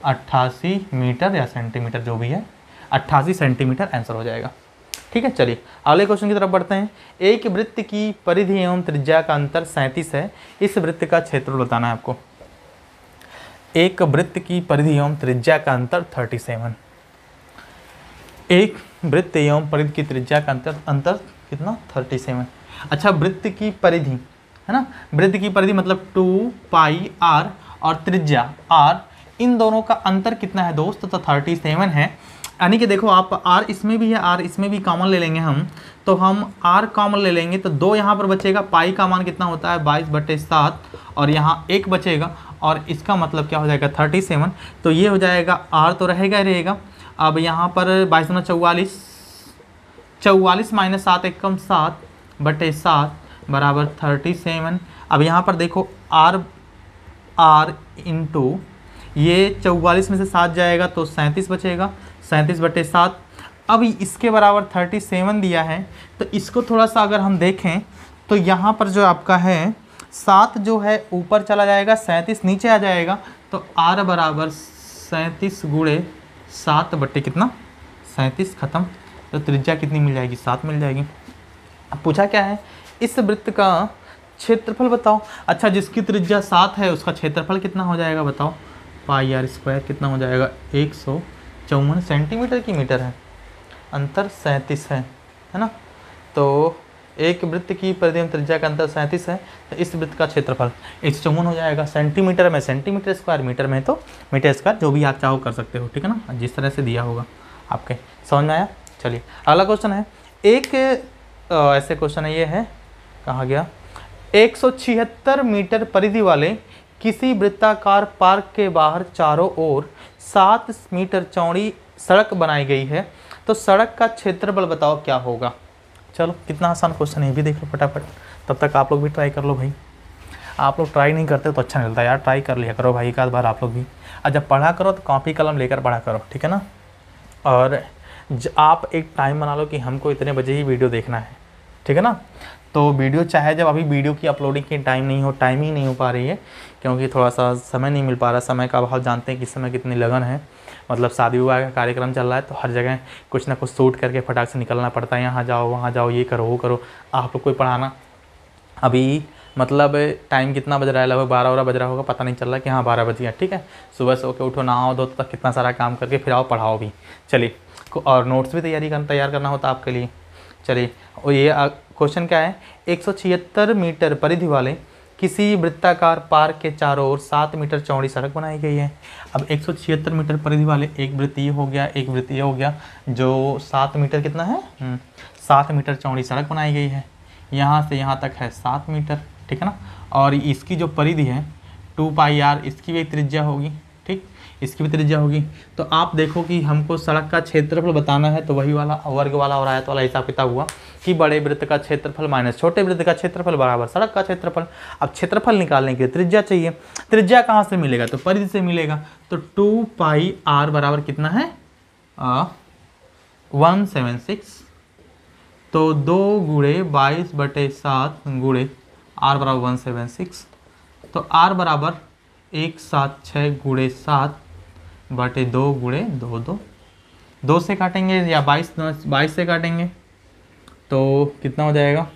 88 मीटर या सेंटीमीटर जो भी है, 88 सेंटीमीटर आंसर हो जाएगा। ठीक है, चलिए अगले क्वेश्चन की तरफ बढ़ते हैं। एक वृत्त की परिधि एवं त्रिज्या का अंतर 37 है, इस वृत्त का क्षेत्रफल बताना है आपको। एक वृत्त की परिधि एवं त्रिज्या का अंतर 37, एक वृत्त एवं परिधि की त्रिज्या का अंतर कितना 37। अच्छा, वृत्त की परिधि है ना, वृत्त की परिधि मतलब 2 पाई आर और त्रिज्या आर, इन दोनों का अंतर कितना है दोस्त, तो 37 है। यानी कि देखो आप r इसमें भी है, r इसमें भी कॉमन ले लेंगे हम, तो हम r कॉमन ले लेंगे तो 2 यहाँ पर बचेगा, पाई का मान कितना होता है 22/7 और यहाँ 1 बचेगा और इसका मतलब क्या हो जाएगा 37। तो ये हो जाएगा, r तो रहेगा ही रहेगा। अब यहाँ पर 22 दूना 44, 44 माइनस 7 एकम 7/7 बराबर 37। अब यहाँ पर देखो r इंटू ये 44 में से 7 जाएगा तो 37 बचेगा, 37/7। अब इसके बराबर 37 दिया है, तो इसको थोड़ा सा अगर हम देखें तो यहाँ पर जो आपका है 7 जो है ऊपर चला जाएगा, 37 नीचे आ जाएगा, तो r बराबर 37 गुणे 7 बट्टे कितना 37 खत्म। तो त्रिज्या कितनी मिल जाएगी, 7 मिल जाएगी। अब पूछा क्या है, इस वृत्त का क्षेत्रफल बताओ। अच्छा, जिसकी त्रिज्या 7 है उसका क्षेत्रफल कितना हो जाएगा बताओ, पाई आर स्क्वायर कितना हो जाएगा 154 सेंटीमीटर की मीटर है, अंतर 37 है ना। तो एक वृत्त की परिधि एवं त्रिज्या का अंतर 37 है, तो इस वृत्त का क्षेत्रफल 154 हो जाएगा। सेंटीमीटर में सेंटीमीटर स्क्वायर, मीटर में तो मीटर स्क्वायर, जो भी आप चाहो कर सकते हो। ठीक है ना, जिस तरह से दिया होगा आपके समझ में आया। चलिए अगला क्वेश्चन है, एक ऐसे क्वेश्चन है, ये है कहाँ गया, 176 मीटर परिधि वाले किसी वृत्ताकार पार्क के बाहर चारों ओर 7 मीटर चौड़ी सड़क बनाई गई है, तो सड़क का क्षेत्रफल बताओ क्या होगा। चलो कितना आसान क्वेश्चन है, ये भी देख लो फटाफट, तब तक आप लोग भी ट्राई कर लो भाई। आप लोग ट्राई नहीं करते तो अच्छा नहीं लगता यार, ट्राई कर लिया करो भाई एक आध बार आप लोग भी। और जब पढ़ा करो तो कॉपी कलम लेकर पढ़ा करो, ठीक है ना। और आप एक टाइम बना लो कि हमको इतने बजे ही वीडियो देखना है, ठीक है ना। तो वीडियो चाहे जब अभी वीडियो की अपलोडिंग की टाइम ही नहीं हो पा रही है, क्योंकि थोड़ा सा समय नहीं मिल पा रहा, समय का अभाव, जानते हैं कि इस समय कितनी लगन है, मतलब शादी विवाह का कार्यक्रम चल रहा है, तो हर जगह कुछ ना कुछ शूट करके फटाक से निकलना पड़ता है, यहाँ जाओ वहाँ जाओ, ये करो वो करो। आप लोग कोई पढ़ाना, अभी मतलब टाइम कितना बज रहा है, लगभग 12 बज रहा होगा, पता नहीं चल रहा कि हाँ 12 बज गया। ठीक है, सुबह सो के उठो, नहाओ धो तक कितना सारा काम करके फिर आओ पढ़ाओ भी। चलिए, और नोट्स भी तैयार करना होता है आपके लिए। चलिए, और ये क्वेश्चन क्या है, 176 मीटर परिधि वाले किसी वृत्ताकार पार्क के चारों ओर 7 मीटर चौड़ी सड़क बनाई गई है। अब 176 मीटर परिधि वाले एक वृत्त ये हो गया, एक वृत्त ये हो गया, जो 7 मीटर कितना है 7 मीटर चौड़ी सड़क बनाई गई है। यहाँ से यहाँ तक है 7 मीटर, ठीक है ना। और इसकी जो परिधि है 2 पाई r, इसकी भी त्रिज्या होगी, ठीक, इसकी भी त्रिज्या होगी। तो आप देखो कि हमको सड़क का क्षेत्रफल बताना है, तो वही वाला वर्ग वाला और आयत वाला हिसाब किताब हुआ कि बड़े वृत्त का क्षेत्रफल माइनस छोटे वृत्त का क्षेत्रफल बराबर सड़क का क्षेत्रफल। अब क्षेत्रफल निकालने के लिए त्रिज्या चाहिए। त्रिज्या कहाँ से मिलेगा, तो परिधि से मिलेगा। तो 2 पाई r बराबर कितना है 176, तो 2 गुणे 22/7 गुणे r बराबर 176, तो r बराबर 176 गुणे 7/2 गुणे 2 से काटेंगे या 22 से काटेंगे तो कितना हो जाएगा,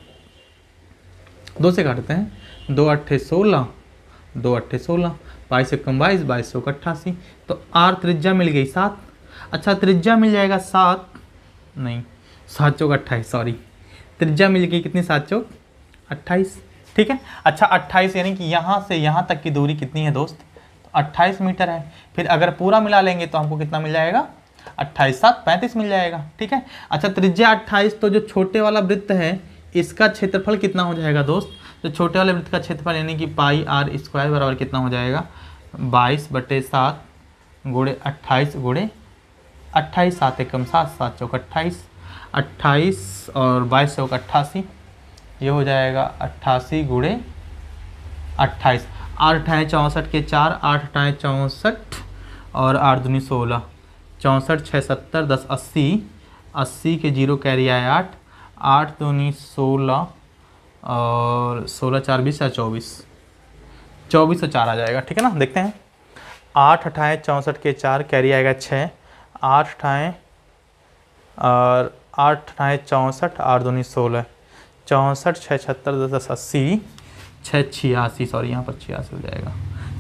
2 से काटते हैं, 2 8 16, 2 8 16, 22 से कम 22, 22 से 88, तो r त्रिज्या मिल गई 7। अच्छा, त्रिज्या मिल जाएगा 7 नहीं 7 चौक 28, सॉरी, त्रिज्या मिल गई कितनी 7 चौक 28, ठीक है। अच्छा 28 यानी कि यहाँ से यहाँ तक की दूरी कितनी है दोस्त, तो 28 मीटर है। फिर अगर पूरा मिला लेंगे तो हमको कितना मिल जाएगा, 28 7 35 मिल जाएगा, ठीक है। अच्छा त्रिज्या 28, तो जो छोटे वाला वृत्त है इसका क्षेत्रफल कितना हो जाएगा दोस्त, तो छोटे वाले वृत्त का क्षेत्रफल यानी कि पाई r स्क्वायर बराबर कितना हो जाएगा 22/7 गुणे 28 गुणे 28, 7 एकम 7, 7 चौक 28, 28 और 22 चौक 88, ये हो जाएगा 88 गुणे 28, 8 8 64 के 4, 8 8 64 और 8 दूनी 16, 64 6 70 10 80, 80 के 0 कैरी आए 8, 8 दूनी 16 और 16 4 20 24, 24 और 4 आ जाएगा, ठीक है ना। देखते हैं, 8 8 64 के 4 कैरी आएगा 6, 8 8 और 8 8 64, 8 दूनी 16, 64 6 76 10 80, 6 86, सॉरी यहाँ पर 86 हो जाएगा,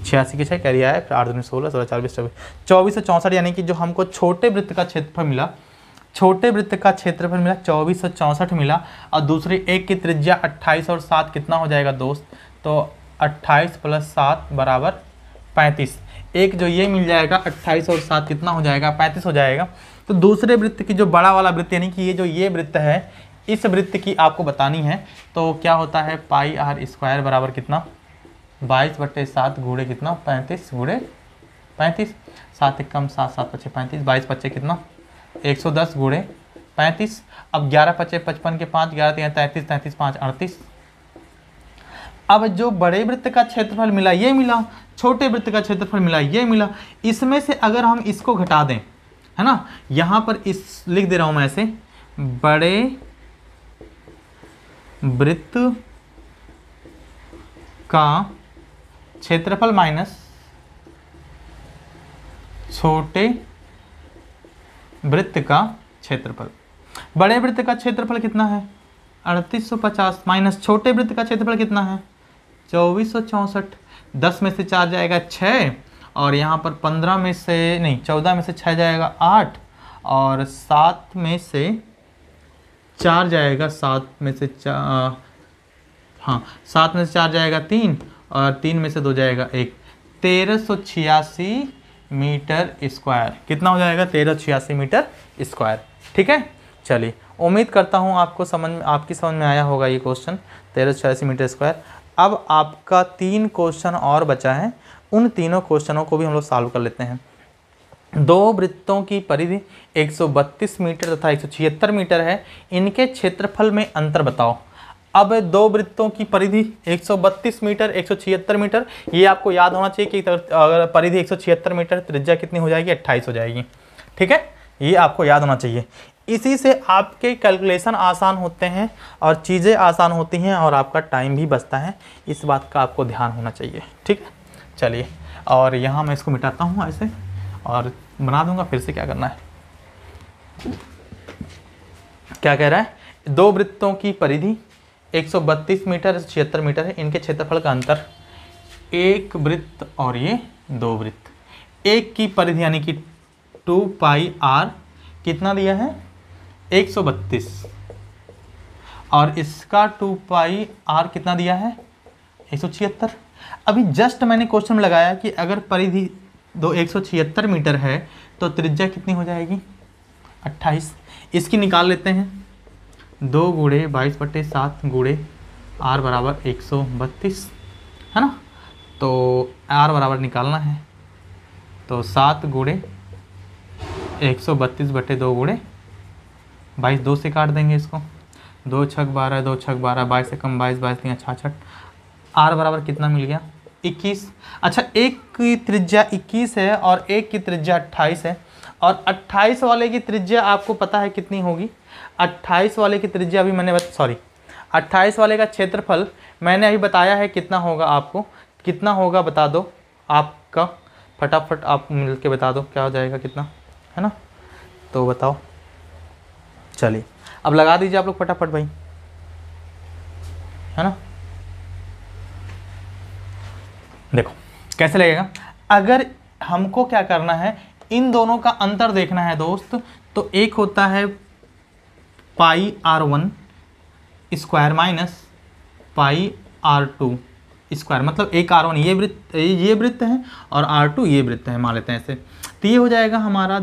86 के 6 कैरी आया, फिर 8 दूनी 16 16 4 20 24 और 64, यानी कि जो हमको छोटे वृत्त का क्षेत्रफल मिला, छोटे वृत्त का क्षेत्रफल मिला 2464 मिला, और दूसरे एक की त्रिज्या 28 और 7 कितना हो जाएगा दोस्त, तो 28 + 7 बराबर 35। एक जो ये मिल जाएगा 28 और 7 कितना हो जाएगा 35 हो जाएगा। तो दूसरे वृत्त की जो बड़ा वाला वृत्त यानी कि ये जो ये वृत्त है, इस वृत्त की आपको बतानी है, तो क्या होता है पाई r स्क्वायर बराबर कितना 22/7 गुणे कितना 35 गुणे 35, 7 एकम 7, 7 पच्चे 35, 22 पच्चे कितना 110 गुणे 35। अब 11 पच्चे 55 के 5, 11 3 33, 33 5 38। अब जो बड़े वृत्त का क्षेत्रफल मिला ये मिला, छोटे वृत्त का क्षेत्रफल मिला ये मिला, इसमें से अगर हम इसको घटा दें, है ना, यहाँ पर इस लिख दे रहा हूँ मैं ऐसे, बड़े वृत्त का क्षेत्रफल माइनस छोटे वृत्त का क्षेत्रफल। बड़े वृत्त का क्षेत्रफल कितना है 3850 माइनस छोटे वृत्त का क्षेत्रफल कितना है 2464। 10 में से 4 जाएगा 6, और यहाँ पर 15 में से नहीं 14 में से 6 जाएगा 8, और 7 में से 4 जाएगा 7 में से 4 हाँ 7 में से 4 जाएगा 3, और 3 में से 2 जाएगा 1, 1386 मीटर स्क्वायर कितना हो जाएगा 1386 मीटर स्क्वायर, ठीक है। चलिए, उम्मीद करता हूँ आपकी समझ में आया होगा ये क्वेश्चन 1386 मीटर स्क्वायर। अब आपका 3 क्वेश्चन और बचा है, उन तीनों क्वेश्चनों को भी हम लोग सॉल्व कर लेते हैं। दो वृत्तों की परिधि 132 मीटर तथा 176 मीटर है, इनके क्षेत्रफल में अंतर बताओ। अब दो वृत्तों की परिधि 132 मीटर 176 मीटर, ये आपको याद होना चाहिए कि अगर परिधि 176 मीटर, त्रिज्या कितनी हो जाएगी 28 हो जाएगी, ठीक है, ये आपको याद होना चाहिए। इसी से आपके कैलकुलेशन आसान होते हैं और चीज़ें आसान होती हैं और आपका टाइम भी बचता है, इस बात का आपको ध्यान होना चाहिए, ठीक है। चलिए, और यहाँ मैं इसको मिटाता हूँ ऐसे और बना दूंगा, फिर से क्या करना है, क्या कह रहा है, दो वृत्तों की परिधि 132 मीटर 76 मीटर है। इनके क्षेत्रफल का अंतर, एक वृत्त और ये दो वृत्त, एक की परिधि यानी कि 2 पाई आर कितना दिया है 132, और इसका 2 पाई आर कितना दिया है 176। अभी जस्ट मैंने क्वेश्चन में लगाया कि अगर परिधि 176 मीटर है तो त्रिज्या कितनी हो जाएगी 28। इसकी निकाल लेते हैं, 2 गुणे 22/7 गुणे आर बराबर 132 है ना। तो आर बराबर निकालना है, तो 7 गुणे 132/2 गुणे 22, 2 से काट देंगे इसको, 2 छक 12, 2 छक 12, 22 से कम 22, 22 3 66। आर बराबर कितना मिल गया 21। अच्छा, एक की त्रिज्या 21 है और एक की त्रिज्या 28 है, और 28 वाले की त्रिज्या आपको पता है कितनी होगी। 28 वाले की त्रिज्या अभी मैंने 28 वाले का क्षेत्रफल मैंने अभी बताया है कितना होगा। आपको कितना होगा बता दो, आपका फटाफट आप मिल के बता दो क्या हो जाएगा कितना, है ना। तो बताओ, चलिए अब लगा दीजिए आप लोग फटाफट भाई, है ना। देखो कैसे लगेगा, अगर हमको क्या करना है, इन दोनों का अंतर देखना है दोस्त। तो एक होता है पाई r1 square minus pi r2 square, मतलब एक r1 ये वृत्त है और r2 ये वृत्त है, मान लेते हैं ऐसे। तो ये हो जाएगा हमारा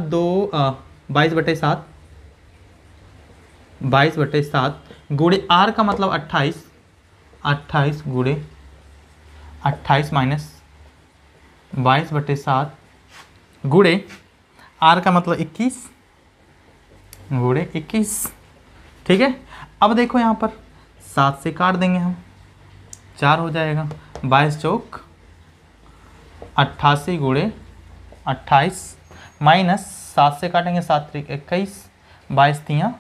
22/7 गुणे r का मतलब 28 गुणे 28 माइनस 22/7 गुणे r का मतलब 21 गुणे 21, ठीक है। अब देखो यहाँ पर 7 से काट देंगे हम, 4 हो जाएगा, 22 चौक 88 गुणे 28 माइनस 7 से काटेंगे 7 3 21, 22 3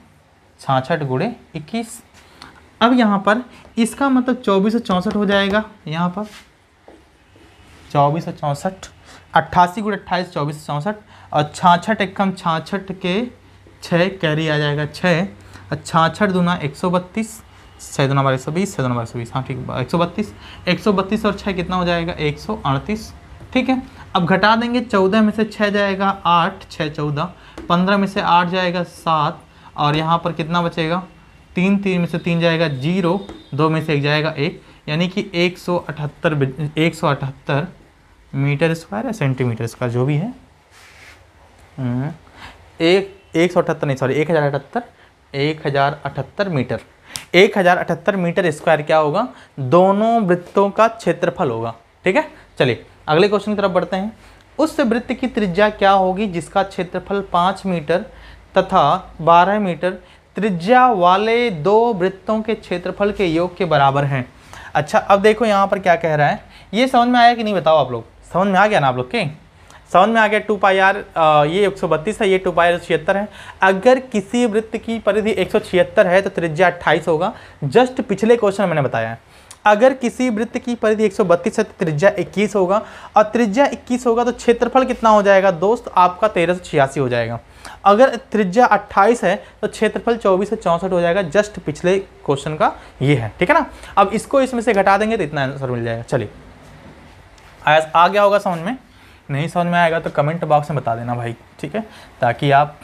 66 गुणे 21। अब यहाँ पर इसका मतलब 2464 हो जाएगा, यहाँ पर 2464, 88 गुणे 28 2464, और 66 एकम 66 के 6 कैरी आ जाएगा 6, और 66 दूना 132, 6 दूना 120, 6 दूना 120, हाँ ठीक 132 और 6 कितना हो जाएगा 138, ठीक है। अब घटा देंगे, 14 में से 6 जाएगा 8, 6 14, 15 में से 8 जाएगा 7, और यहाँ पर कितना बचेगा 3 में से 3 जाएगा 0, 2 में से 1 जाएगा 1, यानी कि 178 मीटर स्क्वायर या सेंटीमीटर स्क्वायर जो भी है, 1078 नहीं सॉरी 1078 मीटर, 1078 मीटर स्क्वायर क्या होगा, दोनों वृत्तों का क्षेत्रफल होगा, ठीक है। चलिए अगले क्वेश्चन की तरफ बढ़ते हैं। उस वृत्त की त्रिज्या क्या होगी जिसका क्षेत्रफल 5 मीटर तथा 12 मीटर त्रिज्या वाले दो वृत्तों के क्षेत्रफल के योग के बराबर है। अच्छा, अब देखो यहाँ पर क्या कह रहा है, ये समझ में आया कि नहीं बताओ आप लोग, समझ में आ गया ना आप लोग के, समझ में आ गया। 2 पाई आर ये 132 है, ये 2 पाई 176 है। अगर किसी वृत्त की परिधि 176 है तो त्रिज्या 28 होगा, जस्ट पिछले क्वेश्चन में मैंने बताया है। अगर किसी वृत्त की परिधि 132 है तो त्रिज्या 21 होगा, और त्रिज्या 21 होगा तो क्षेत्रफल कितना हो जाएगा दोस्त आपका 1386 हो जाएगा। अगर त्रिज्या 28 है तो क्षेत्रफल 24 से 64 हो जाएगा, जस्ट पिछले क्वेश्चन का ये है, ठीक है ना। अब इसको इसमें से घटा देंगे तो इतना आंसर मिल जाएगा। चलिए आ गया होगा समझ में, नहीं समझ में आएगा तो कमेंट बॉक्स में बता देना भाई, ठीक है, ताकि आप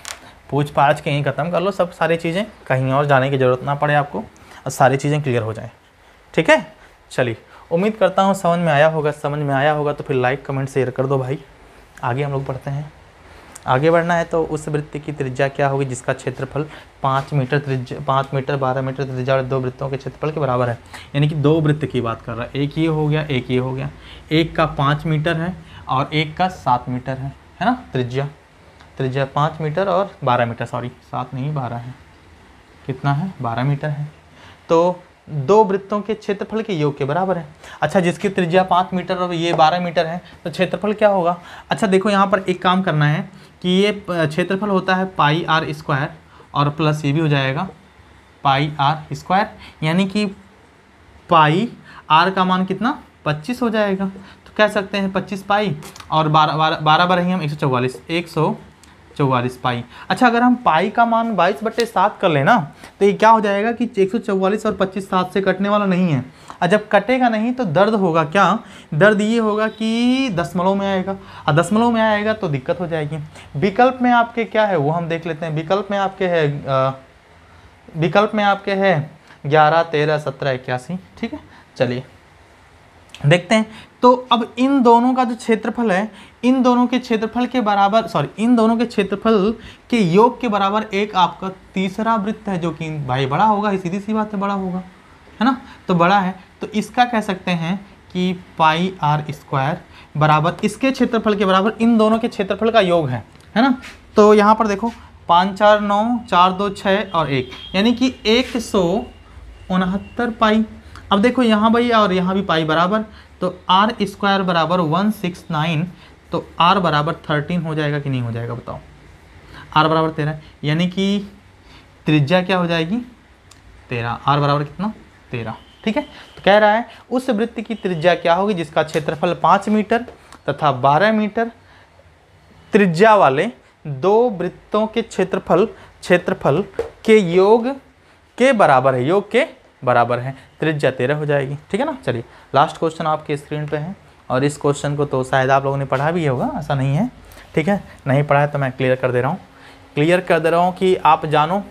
पूछ पाछ के यहीं ख़त्म कर लो सब सारी चीज़ें, कहीं और जाने की ज़रूरत ना पड़े आपको, और सारी चीज़ें क्लियर हो जाएँ, ठीक है। चलिए उम्मीद करता हूँ समझ में आया होगा, समझ में आया होगा तो फिर लाइक कमेंट शेयर कर दो भाई। आगे हम लोग बढ़ते हैं। आगे बढ़ना है तो उस वृत्त की त्रिज्या क्या होगी जिसका क्षेत्रफल 5 मीटर 12 मीटर त्रिज्या वाले दो वृत्तों के क्षेत्रफल के बराबर है। यानी कि दो वृत्त की बात कर रहा है, एक ये हो गया, एक ये हो गया, एक का 5 मीटर है और एक का 7 मीटर है ना। त्रिज्या 5 मीटर और 12 मीटर, सॉरी 7 नहीं 12 है, कितना है 12 मीटर है। तो दो वृत्तों के क्षेत्रफल के योग के बराबर है। अच्छा, जिसकी त्रिज्या 5 मीटर और ये 12 मीटर है तो क्षेत्रफल क्या होगा। अच्छा देखो यहाँ पर एक काम करना है कि ये क्षेत्रफल होता है पाई आर स्क्वायर और प्लस ये भी हो जाएगा पाई आर स्क्वायर, यानी कि पाई आर का मान कितना 25 हो जाएगा। तो कह सकते हैं 25 पाई और 12 बार ही हम 144 144 पाई। अच्छा, अगर हम पाई का मान 22/7 कर लेना तो ये क्या हो जाएगा कि 144 और 25 7 से कटने वाला नहीं है। और जब कटेगा नहीं तो दर्द होगा क्या, दर्द ये होगा कि दशमलव में आएगा, और दशमलव में आएगा तो दिक्कत हो जाएगी। विकल्प में आपके क्या है वो हम देख लेते हैं। विकल्प में आपके है 11, 13, 17, 81। ठीक है, चलिए देखते हैं। तो अब इन दोनों का जो क्षेत्रफल है, इन दोनों के क्षेत्रफल के बराबर, इन दोनों के क्षेत्रफल के योग के बराबर एक आपका तीसरा वृत्त है, जो कि भाई बड़ा होगा, सीधी सी बात है, बड़ा होगा, है ना। तो बड़ा है तो इसका कह सकते हैं कि पाई r स्क्वायर बराबर इसके क्षेत्रफल के बराबर इन दोनों के क्षेत्रफल का योग है ना। तो यहाँ पर देखो 5 4 9, 4 2 6 और 1, यानी कि 169 पाई। अब देखो यहाँ भाई और यहाँ भी पाई बराबर, तो r स्क्वायर बराबर 169, तो r बराबर 13 हो जाएगा कि नहीं हो जाएगा बताओ। r बराबर 13, यानी कि त्रिज्या क्या हो जाएगी 13, r बराबर कितना 13। ठीक है, तो कह रहा है उस वृत्त की त्रिज्या क्या होगी जिसका क्षेत्रफल 5 मीटर तथा 12 मीटर त्रिज्या वाले दो वृत्तों के क्षेत्रफल के योग के बराबर है, योग के बराबर है, त्रिज्या 13 हो जाएगी। ठीक है ना। चलिए लास्ट क्वेश्चन आपके स्क्रीन पे है, और इस क्वेश्चन को तो शायद आप लोगों ने पढ़ा भी होगा, ऐसा नहीं है। ठीक है, नहीं पढ़ा है तो मैं क्लियर कर दे रहा हूँ, कि आप जानो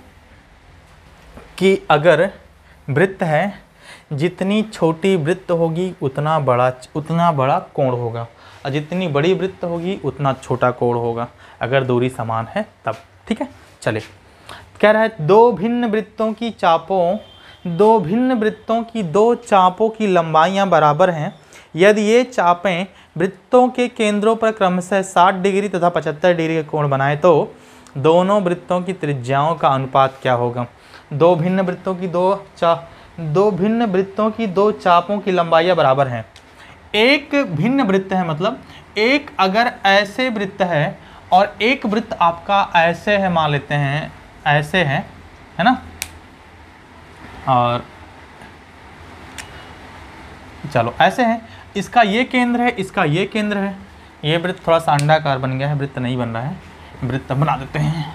कि अगर वृत्त है, जितनी छोटी वृत्त होगी उतना बड़ा कोण होगा, और जितनी बड़ी वृत्त होगी उतना छोटा कोण होगा, अगर दूरी समान है तब। ठीक है, चलिए कह रहा है दो भिन्न वृत्तों की दो चापों की लंबाइयां बराबर हैं। यदि ये चापें वृत्तों के केंद्रों पर क्रमशः 60 डिग्री तथा 75 डिग्री का कोण बनाए तो दोनों वृत्तों की त्रिज्याओं का अनुपात क्या होगा। दो भिन्न वृत्तों की दो चापों की लंबाइयां बराबर हैं। एक भिन्न वृत्त है, मतलब एक अगर ऐसे वृत्त है और एक वृत्त आपका ऐसे है, मान लेते हैं ऐसे है ना, और चलो ऐसे है, इसका ये केंद्र है, इसका ये केंद्र है। ये वृत्त थोड़ा सा अंडाकार बन गया है, वृत्त नहीं बन रहा है, वृत्त बना देते हैं।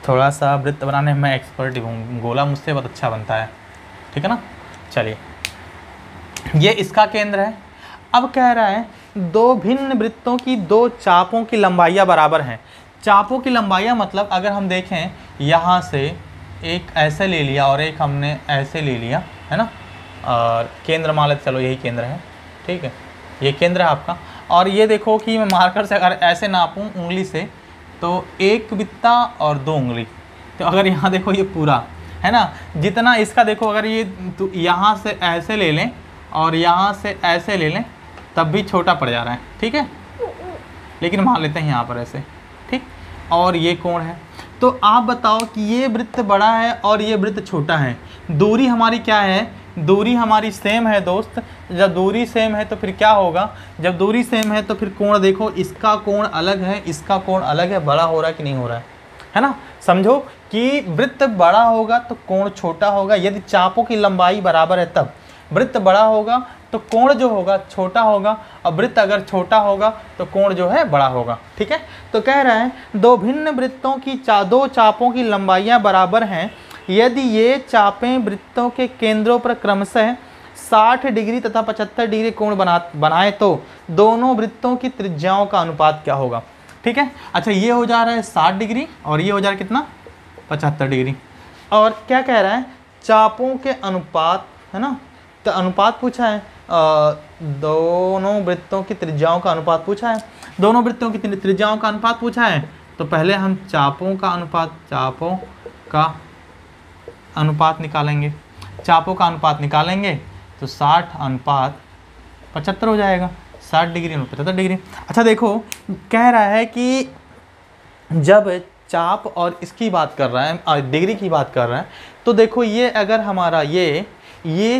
थोड़ा सा वृत्त बनाने में एक्सपर्ट हूँ, गोला मुझसे बहुत अच्छा बनता है। ठीक है ना। चलिए ये इसका केंद्र है। अब कह रहा है दो भिन्न वृत्तों की दो चापों की लंबाइयाँ बराबर हैं। चापों की लंबाइयाँ मतलब अगर हम देखें यहाँ से एक ऐसे ले लिया और एक हमने ऐसे ले लिया, है ना, और केंद्र मान लेते, चलो यही केंद्र है। ठीक है, ये केंद्र है आपका, और ये देखो कि मैं मार्कर से अगर ऐसे नापूं उंगली से तो एक बित्ता और 2 उंगली, तो अगर यहाँ देखो ये पूरा है ना, जितना इसका देखो, अगर ये तो यहाँ से ऐसे ले लें और यहाँ से ऐसे ले लें तब भी छोटा पड़ जा रहा है। ठीक है, लेकिन मान लेते हैं यहाँ पर ऐसे। ठीक, और ये कोण है, तो आप बताओ कि ये वृत्त बड़ा है और ये वृत्त छोटा है, दूरी हमारी क्या है, दूरी हमारी सेम है दोस्त। जब दूरी सेम है तो फिर क्या होगा, जब दूरी सेम है तो फिर कोण देखो, इसका कोण अलग है, इसका कोण अलग है, बड़ा हो रहा है कि नहीं हो रहा है ना। समझो कि वृत्त बड़ा होगा तो कोण छोटा होगा, यदि चापों की लंबाई बराबर है तब वृत्त बड़ा होगा तो कोण जो होगा छोटा होगा, और वृत्त अगर छोटा होगा तो कोण जो है बड़ा होगा। ठीक है, तो कह रहा है दो भिन्न वृत्तों की दो चापों की लंबाइयां बराबर हैं। यदि ये चापें वृत्तों के केंद्रों पर क्रमशः 60 डिग्री तथा 75 डिग्री कोण बनाए तो दोनों वृत्तों की त्रिज्याओं का अनुपात क्या होगा। ठीक है, अच्छा ये हो जा रहा है 60 डिग्री और ये हो जा रहा है कितना 75 डिग्री। और क्या कह रहा है चापों के अनुपात, है ना, तो अनुपात पूछा है, दोनों वृत्तों की त्रिज्याओं का अनुपात पूछा है, दोनों वृत्तों की त्रिज्याओं का अनुपात पूछा है। तो पहले हम चापों का अनुपात निकालेंगे, चापों का अनुपात निकालेंगे तो 60 अनुपात 75 हो जाएगा, 60 डिग्री और 75 डिग्री। अच्छा देखो कह रहा है कि जब चाप और इसकी बात कर रहा है, डिग्री की बात कर रहा है, तो देखो ये अगर हमारा ये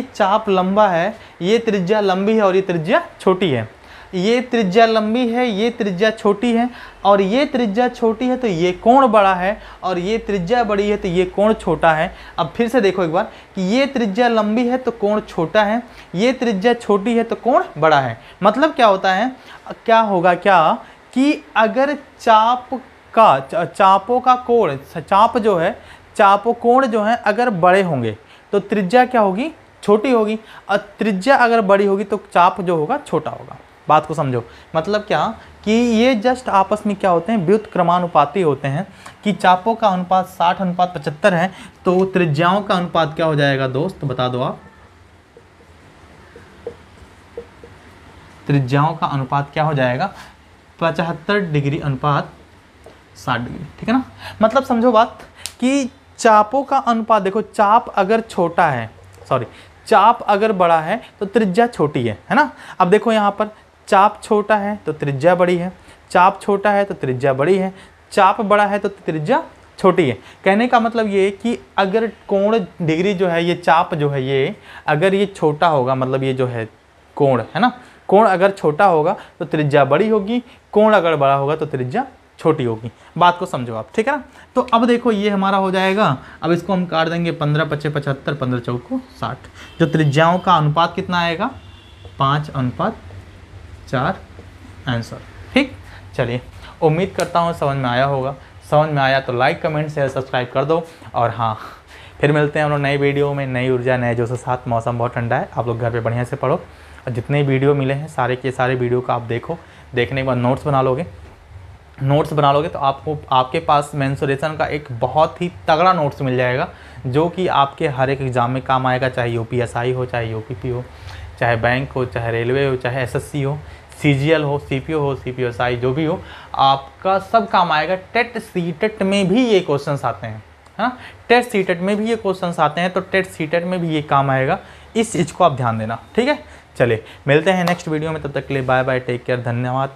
चाप लंबा है, ये त्रिज्या लंबी है और ये त्रिज्या छोटी है, ये त्रिज्या लंबी है, ये त्रिज्या छोटी है, और ये त्रिज्या छोटी है तो ये कोण बड़ा है, और ये त्रिज्या बड़ी है तो ये कोण छोटा है। अब फिर से देखो एक बार कि ये त्रिज्या लंबी है तो कोण छोटा है, ये त्रिज्या छोटी है तो कोण बड़ा है। मतलब क्या होता है, क्या होगा क्या कि अगर चाप चापों का कोण, चाप जो है, चापों कोण जो है अगर बड़े होंगे तो त्रिज्या क्या होगी, छोटी होगी, और त्रिज्या अगर बड़ी होगी तो चाप जो होगा छोटा होगा। बात को समझो, मतलब क्या कि ये जस्ट आपस में क्या होते हैं, व्युत्क्रमानुपाती होते हैं, कि चापों का अनुपात 60:75 है, तो त्रिज्याओं का अनुपात क्या हो जाएगा दोस्त, बता दो आप। त्रिज्याओं का अनुपात क्या हो जाएगा, 75 डिग्री अनुपात 60 डिग्री, ठीक है ना। मतलब समझो बात कि चापों का अनुपात, देखो चाप अगर छोटा है, सॉरी चाप अगर बड़ा है तो त्रिज्या छोटी है ना। अब देखो यहाँ पर चाप छोटा है तो त्रिज्या बड़ी है, चाप छोटा है तो त्रिज्या बड़ी है, चाप बड़ा है तो त्रिज्या छोटी है। कहने का मतलब ये कि अगर कोण डिग्री जो है, ये चाप जो है ये अगर ये छोटा होगा, मतलब ये जो है कोण है ना, कोण अगर छोटा होगा तो त्रिज्या बड़ी होगी, कोण अगर बड़ा होगा तो त्रिज्या छोटी होगी। बात को समझो आप, ठीक है ना। तो अब देखो ये हमारा हो जाएगा, अब इसको हम काट देंगे, 15×5 = 75, 15×4 = 60। जो त्रिज्याओं का अनुपात कितना आएगा, 5:4 आंसर। ठीक, चलिए उम्मीद करता हूँ समझ में आया होगा। समझ में आया तो लाइक, कमेंट, शेयर, सब्सक्राइब कर दो। और हाँ, फिर मिलते हैं हम लोग नई वीडियो में, नई ऊर्जा, नए जोश के साथ। मौसम बहुत ठंडा है, आप लोग घर पे बढ़िया से पढ़ो, और जितने वीडियो मिले हैं सारे के सारे वीडियो को आप देखो। देखने के बाद नोट्स बना लोगे, नोट्स बना लोगे तो आपको, आपके पास मेंसुरेशन का एक बहुत ही तगड़ा नोट्स मिल जाएगा, जो कि आपके हर एक एग्ज़ाम में काम आएगा, चाहे यूपीएसआई हो, चाहे यूपीपी हो, चाहे बैंक हो, चाहे रेलवे हो, चाहे एसएससी हो, सीजीएल हो, सीपीओ हो, सीपीएसआई जो भी हो, आपका सब काम आएगा। टेट सीटेट में भी ये क्वेश्चंस आते हैं, हाँ, टेट सीटेट में भी ये क्वेश्चंस आते हैं, तो टेट सीटेट में भी ये काम आएगा। इस चीज़ को आप ध्यान देना, ठीक है। चलिए मिलते हैं नेक्स्ट वीडियो में, तब तक के लिए बाय बाय, टेक केयर, धन्यवाद।